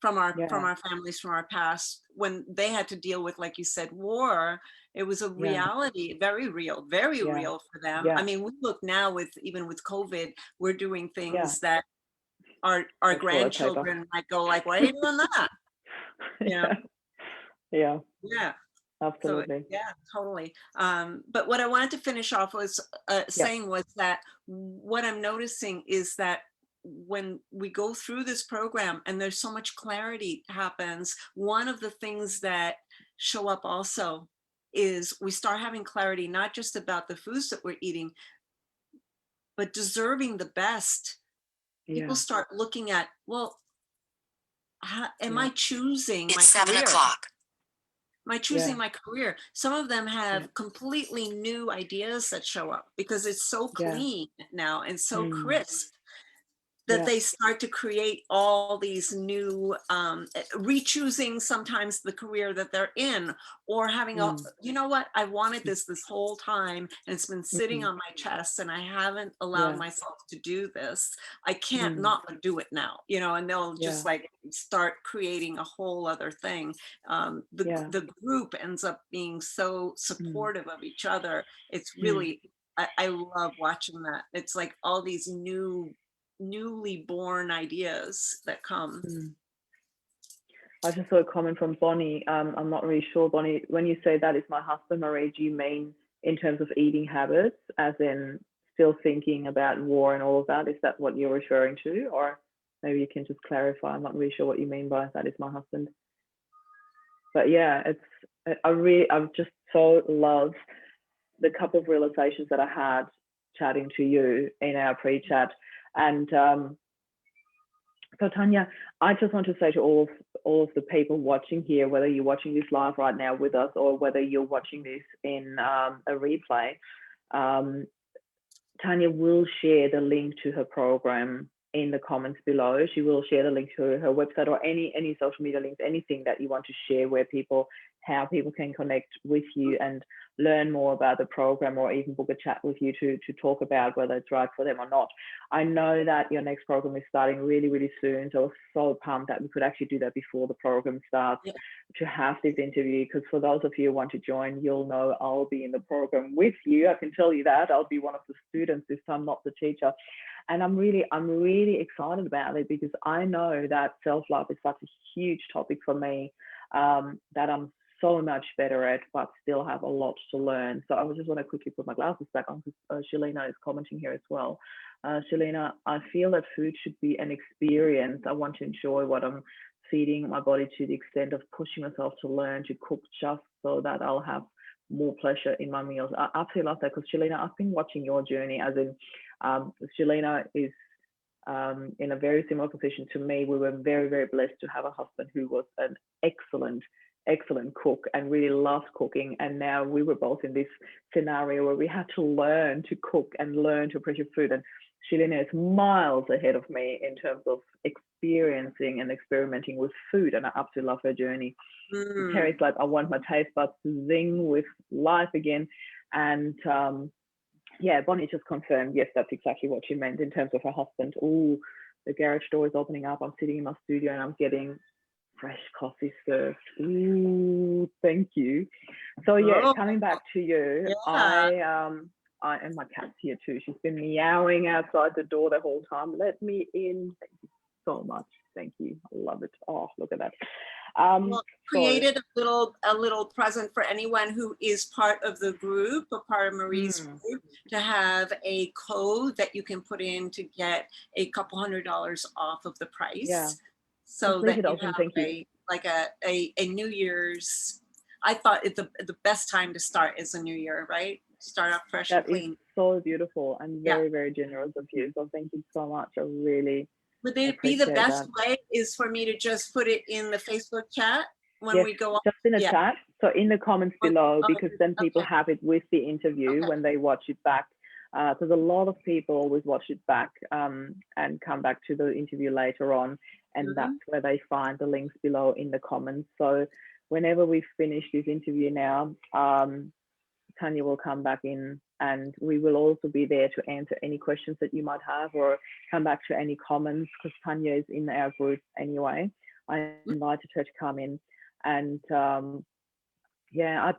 from our families, from our past, when they had to deal with, like you said, war? It was a reality, very real for them. I mean, we look now with, even with COVID, we're doing things that our grandchildren might go like, why are you doing that? You know? Yeah. Yeah. So Absolutely. yeah, totally. But what I wanted to finish off was Yeah. saying was that what I'm noticing is that when we go through this program and there's so much clarity happens, one of the things that show up also is we start having clarity not just about the foods that we're eating, but deserving the best. People Yeah. start looking at, well, am Yeah. I choosing It's my 7 career? o'clock. Am I Yeah. choosing my career? Some of them Yeah. have completely new ideas that show up because it's so Yeah. clean now and so Mm. crisp that Yeah. they start to create all these new re-choosing sometimes the career that they're in, or having a, Mm. you know what, I wanted this whole time and it's been sitting Mm. on my chest and I haven't allowed Yeah. myself to do this. I can't Mm. not do it now, and they'll just Yeah. like start creating a whole other thing. Yeah. The group ends up being so Mm. supportive of each other. It's Mm. really, I love watching that. It's like all these newly born ideas that come. Mm. I just saw a comment from Bonnie. I'm not really sure, Bonnie. When you say that is my husband, Marie, do you mean in terms of eating habits, as in still thinking about war and all of that? Is that what you're referring to? Or maybe you can just clarify. I'm not really sure what you mean by that is my husband. But yeah, I've just so loved the couple of realizations that I had chatting to you in our pre-chat. And so Tanya, I just want to say to all of the people watching here, whether you're watching this live right now with us or whether you're watching this in a replay, um, Tanya will share the link to her program in the comments below. She will share the link to her website or any social media links, anything that you want to share how people can connect with you and learn more about the program, or even book a chat with you to talk about whether it's right for them or not. I know that your next program is starting really, really soon. So I was so pumped that we could actually do that before the program starts, Yeah. to have this interview, because for those of you who want to join, you'll know I'll be in the program with you. I can tell you that I'll be one of the students this time, not the teacher. And I'm really excited about it, because I know that self-love is such a huge topic for me, that I'm so much better at, but still have a lot to learn. So I just want to quickly put my glasses back on, because Shalina is commenting here as well. Shalina, I feel that food should be an experience. I want to enjoy what I'm feeding my body, to the extent of pushing myself to learn to cook, just so that I'll have more pleasure in my meals. I absolutely love that, because Shalina, I've been watching your journey, as in Shalina is in a very similar position to me. We were very, very blessed to have a husband who was an excellent cook and really loved cooking. And now we were both in this scenario where we had to learn to cook and learn to appreciate food. And Shalina is miles ahead of me in terms of experiencing and experimenting with food. And I absolutely love her journey. Terry's like, I want my taste buds to zing with life again. And yeah, Bonnie just confirmed, yes, that's exactly what she meant in terms of her husband. Oh, the garage door is opening up. I'm sitting in my studio and I'm getting fresh coffee served. Ooh, thank you. So yeah, Oh, coming back to you, yeah. I and my cat's here too. She's been meowing outside the door the whole time. Let me in. Thank you so much. Thank you. I love it. Oh, look at that. Well, So created a little present for anyone who is part of the group, a part of Marie's mm, group, to have a code that you can put in to get a couple $100 off of the yeah, price, just so leave that it you open. have Thank you. a New Year's. I thought the best time to start is a new year, right? Start off fresh and That is clean. so beautiful and Yeah. very, very generous of you. So thank you so much. I really Would it be the appreciate best that. way is for me to just put it in the Facebook chat when Yes, we go on? just in the Yeah. chat. So in the comments below, because then people Okay. have it with the interview Okay. when they watch it back. Because a lot of people always watch it back and come back to the interview later on. And that's where they find the links below in the comments. So whenever we finish this interview now, Tanya will come back in, and we will also be there to answer any questions that you might have, or come back to any comments, because Tanya is in our group anyway. I invited her to come in, and yeah,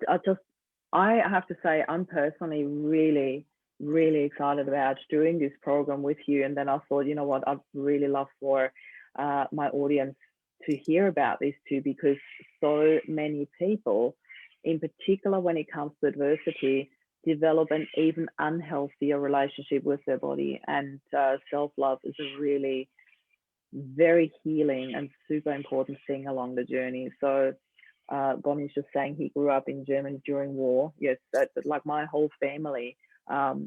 I have to say, I'm personally really excited about doing this program with you. And then I thought, you know what, I'd really love for my audience to hear about this too, because so many people in particular when it comes to adversity, develop an even unhealthier relationship with their body. And self-love is a really very healing and super important thing along the journey. So Bonnie's just saying he grew up in Germany during war. Yes, that like my whole family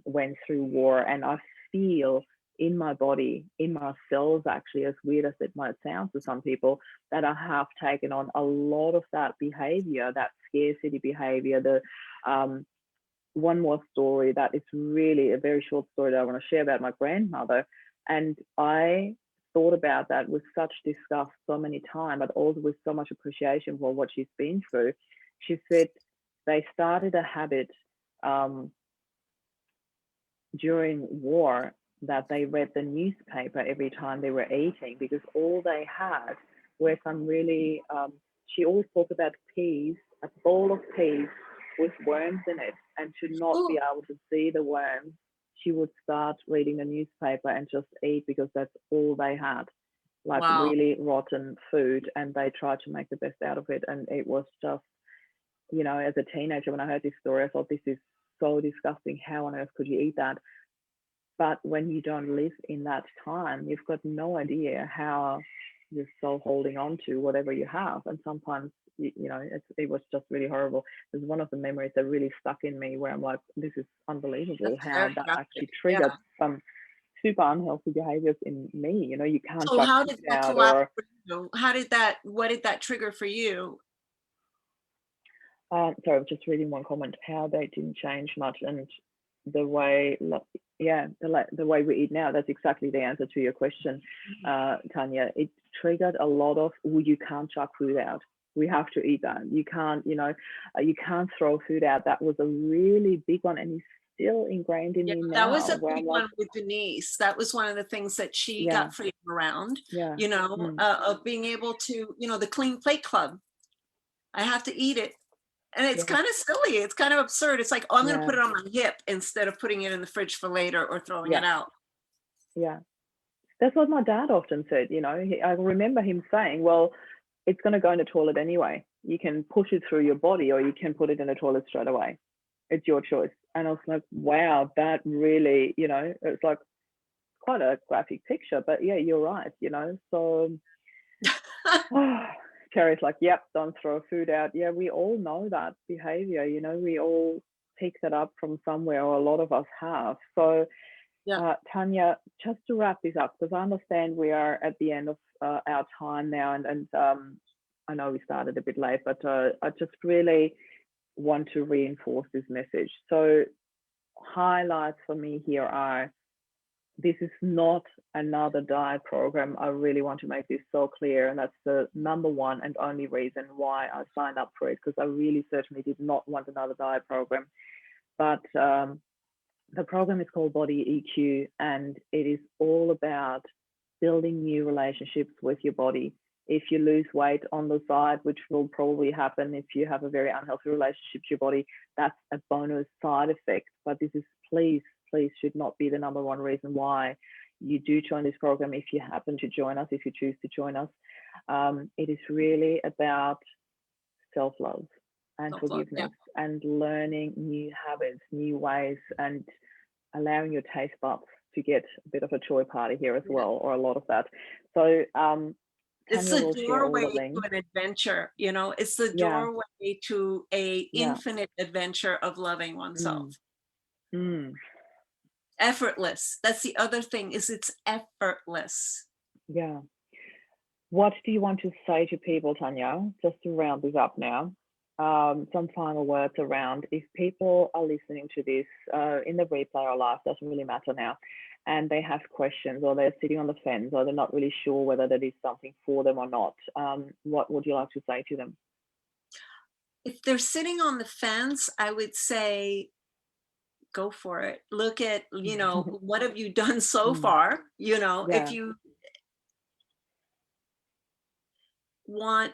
went through war, and I feel in my body, in my cells, actually, as weird as it might sound to some people, that I have taken on a lot of that behavior, that scarcity behavior. The one more story that is really a very short story that I want to share about my grandmother. And I thought about that with such disgust so many times, but also with so much appreciation for what she's been through. She said they started a habit during war that they read the newspaper every time they were eating, because all they had were some really, she always talked about peas, a bowl of peas with worms in it, and to not be Ooh, able to see the worms, she would start reading the newspaper and just eat, because that's all they had, like wow. really rotten food, and they tried to make the best out of it. And it was just, you know, as a teenager, when I heard this story, I thought, this is so disgusting. How on earth could you eat that? But when you don't live in that time, you've got no idea how you're so holding on to whatever you have. And sometimes, you know, it was just really horrible. There's one of the memories that really stuck in me, where I'm like, this is unbelievable That's how very that graphic. actually Yeah. triggered some super unhealthy behaviors in me. You know, you can't So chuck how did food that out, collapse or for you? What did that trigger for you? sorry, I was just reading one comment, how they didn't change much. And the way, yeah, the way we eat now, that's exactly the answer to your question, Tanya. It triggered a lot of, well, you can't chuck food out. We have to eat that. You can't, you know, you can't throw food out. That was a really big one, and it's still ingrained in Yeah, me that was now, a where big I'm like, one with Denise. That was one of the things that she yeah, got freedom around, yeah, mm, of being able to, the Clean Plate Club. I have to eat it. And it's yeah, kind of silly. It's kind of absurd. It's like, oh, I'm going to yeah, put it on my hip instead of putting it in the fridge for later or throwing yeah, it out. yeah. That's what my dad often said. You know, I remember him saying, well, it's going to go in the toilet anyway. You can push it through your body, or you can put it in the toilet straight away. It's your choice. And I was like, wow, that really, you know, it's like quite a graphic picture. But yeah, you're right, you know. So Terry's like, yep, don't throw food out. Yeah, we all know that behavior. You know, we all pick that up from somewhere, or a lot of us have. So Yeah. Tanya, just to wrap this up, because I understand we are at the end of our time now, and I know we started a bit late, but I just really want to reinforce this message. So highlights for me here are, this is not another diet program. I really want to make this so clear, and that's the number one and only reason why I signed up for it, because I really certainly did not want another diet program. But the program is called Body EQ, and it is all about building new relationships with your body. If you lose weight on the side, which will probably happen if you have a very unhealthy relationship to your body, that's a bonus side effect. But this is, please, please, should not be the number one reason why you do join this program. If you happen to join us, if you choose to join us, it is really about self-love and Self-love. Yeah. forgiveness, and learning new habits, new ways, and allowing your taste buds to get a bit of a joy party here as Yeah. well, or a lot of that. So It's Tanya the will share all doorway the to links. an adventure, It's the Yeah, doorway to a yeah, infinite adventure of loving mm, oneself. mm, Effortless. That's the other thing, is it's effortless. yeah. What do you want to say to people, Tanya, just to round this up now? Some final words around, if people are listening to this in the replay or live, doesn't really matter now, and they have questions, or they're sitting on the fence, or they're not really sure whether that is something for them or not, what would you like to say to them? If they're sitting on the fence, I would say, go for it. Look at, what have you done so Mm, far? If yeah, you want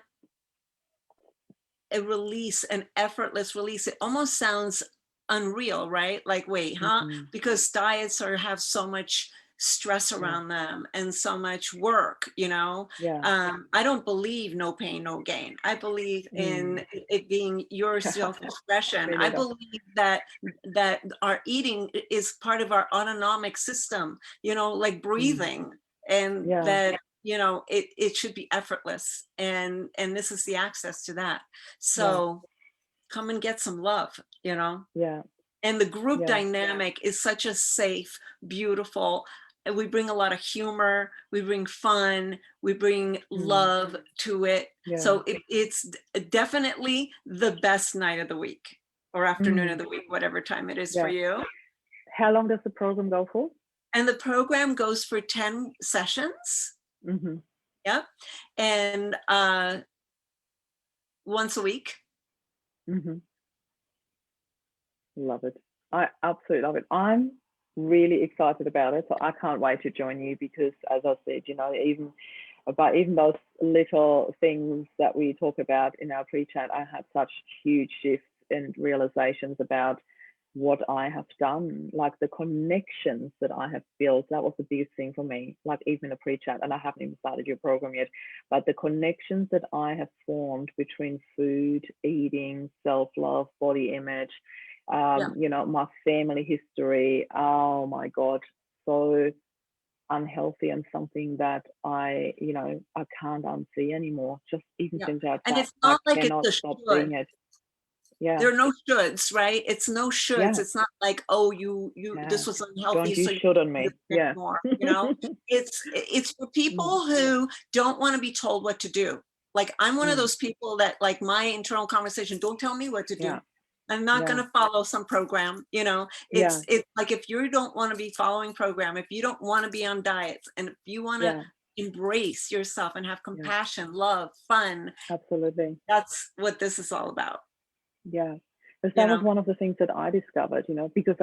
a release, an effortless release, it almost sounds unreal, right? Like, wait, huh? mm, Because diets have so much stress Yeah. around them and so much work, you know. Yeah. I don't believe no pain, no gain. I believe in Mm. it being your self-expression. Me I neither. believe that our eating is part of our autonomic system, you know, like Mm. breathing, and Yeah. that, you know, it should be effortless, and this is the access to that. Yeah. So come and get some love, you know. Yeah. And the group Yeah. dynamic is such a safe, beautiful, and we bring a lot of humor, we bring fun, we bring Mm. love to it. Yeah. So it's definitely the best night of the week or afternoon of Mm. the week, whatever time it is for Yeah. you. How long does the program go for? And the program goes for 10 sessions. Mm-hmm. Yep. And once a week. Mm-hmm. Love it. I absolutely love it. I'm really excited about it. So I can't wait to join you because, as I said, you know, even those little things that we talk about in our pre-chat, I had such huge shifts and realizations about what I have done, like the connections that I have built. That was the biggest thing for me, like even the pre-chat, and I haven't even started your program yet, but the connections that I have formed between food, eating, self-love, body image, Yeah. you know, my family history. Oh my God, so unhealthy and something that you know, I can't unsee anymore. Just even Yeah. things out And that it's I not like it's cannot a stop should. seeing it. Yeah, There are no shoulds, right? It's no shoulds. yeah, It's not like, oh, you yeah. this was unhealthy, Don't you so you should on do me. this Yeah. more, you know? It's for Mm, people who don't want to be told what to do. Like I'm one of mm, those people that, like, my internal conversation, don't tell me what to yeah, do. I'm not yeah, going to follow some program, you know. yeah, It's like, if you don't want to be following program, if you don't want to be on diets, and if you want to yeah, embrace yourself and have yeah. compassion, love, fun, Absolutely. that's what this is all about, Yeah. Because you that was know. one of the things that I discovered, you know, because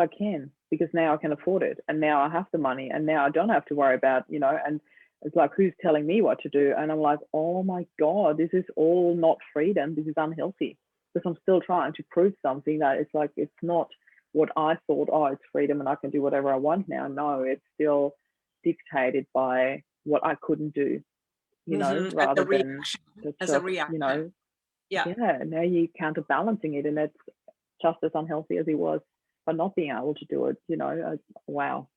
now I can afford it and now I have the money and now I don't have to worry about, you know, and it's like, who's telling me what to do? And I'm like, oh my God, this is all not freedom. This is unhealthy because I'm still trying to prove something that it's like, it's not what I thought. Oh, it's freedom and I can do whatever I want now. No, it's still dictated by what I couldn't do, you know, As a rather than reaction, it's as a just, you reaction. know, Yeah. yeah, now you counterbalancing it and it's just as unhealthy as he was for not being able to do it, you know. Wow.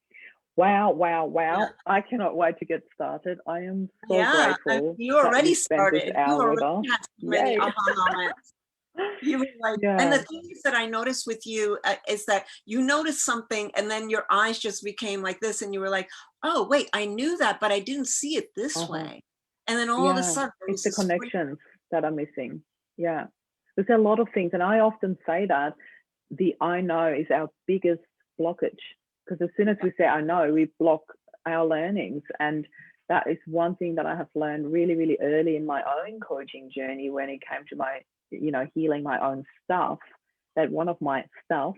Wow, wow, Yeah. wow. I cannot wait to get started. I am so Yeah. grateful You that already you spent this started. You hour with already us. had so many Yay. aha moments. You were like, and Yeah. the thing is that I noticed with you is that you noticed something and then your eyes just became like this and you were like, oh, wait, I knew that, but I didn't see it this Uh-huh. way. And then all of a Yeah. sudden there It's was the this free. connections that are missing. Yeah. There's a lot of things. And I often say that the I know is our biggest blockage because as soon as we say I know, we block our learnings. And that is one thing that I have learned really, really early in my own coaching journey when it came to my, you know, healing my own stuff, that one of my stuff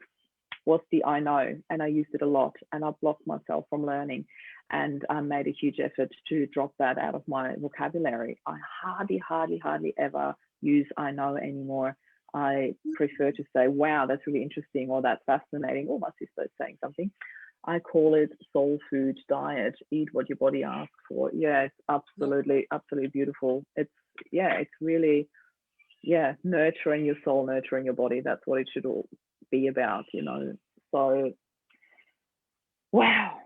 was the I know, and I used it a lot and I blocked myself from learning. And I made a huge effort to drop that out of my vocabulary. I hardly ever use I know anymore. I prefer to say, wow, that's really interesting, or that's fascinating. Oh, my sister's saying something. I call it soul food diet. Eat what your body asks for. Yeah, it's absolutely, absolutely beautiful. It's, yeah, it's really, yeah, nurturing your soul, nurturing your body. That's what it should all be about, you know. So, wow,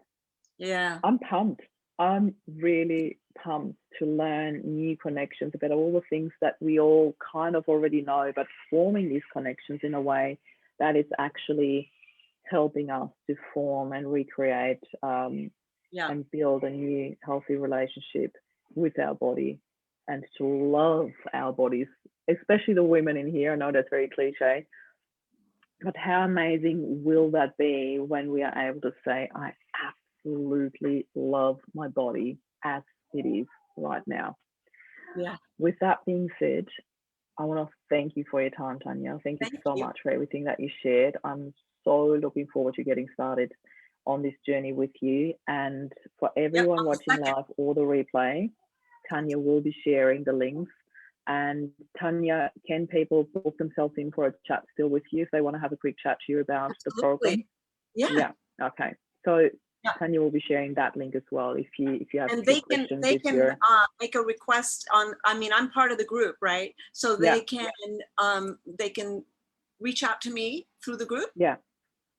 Yeah. I'm pumped. I'm really pumped to learn new connections about all the things that we all kind of already know, but forming these connections in a way that is actually helping us to form and recreate Yeah. and build a new healthy relationship with our body and to love our bodies, especially the women in here. I know that's very cliche, but how amazing will that be when we are able to say, I absolutely love my body as it is right now. Yeah. With that being said, I want to thank you for your time, Tanya. Thank you Thank so you. much for everything that you shared. I'm so looking forward to getting started on this journey with you. And for Yep. everyone On the watching second. live or the replay, Tanya will be sharing the links. And Tanya, can people book themselves in for a chat still with you if they want to have a quick chat to you about the program? Absolutely. Yeah. Yeah. Okay. So Yeah. Tanya will be sharing that link as well if you have And your questions, they if can you're make a request on, I mean, I'm part of the group, right? So yeah, they can reach out to me through the group, yeah,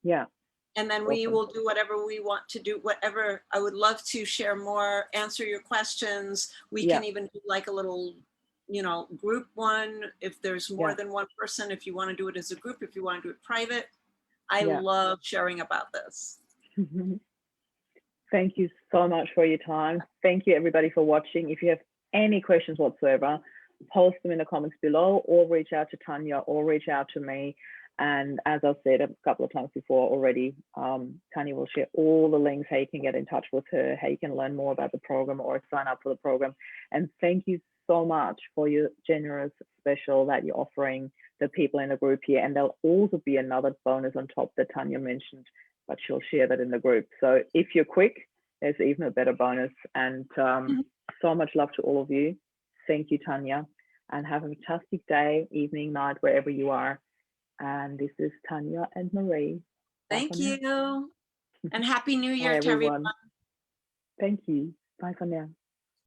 yeah, and then we awesome. will do whatever we want to do, whatever. I would love to share more, answer your questions. We Yeah, can even do like a little, group one if there's more yeah, than one person, if you want to do it as a group, if you want to do it private. I yeah. love sharing about this. Thank you so much for your time. Thank you everybody for watching. If you have any questions whatsoever, post them in the comments below or reach out to Tanya or reach out to me. And as I've said a couple of times before already, Tanya will share all the links, how you can get in touch with her, how you can learn more about the program or sign up for the program. And thank you so much for your generous special that you're offering the people in the group here. And there'll also be another bonus on top that Tanya mentioned, but she'll share that in the group. So if you're quick, there's even a better bonus. And so much love to all of you. Thank you, Tanya, and have a fantastic day, evening, night, wherever you are. And this is Tanya and Marie. Bye for Thank now. you. And Happy New Bye, Year to everyone. everyone. Thank you. Bye for now.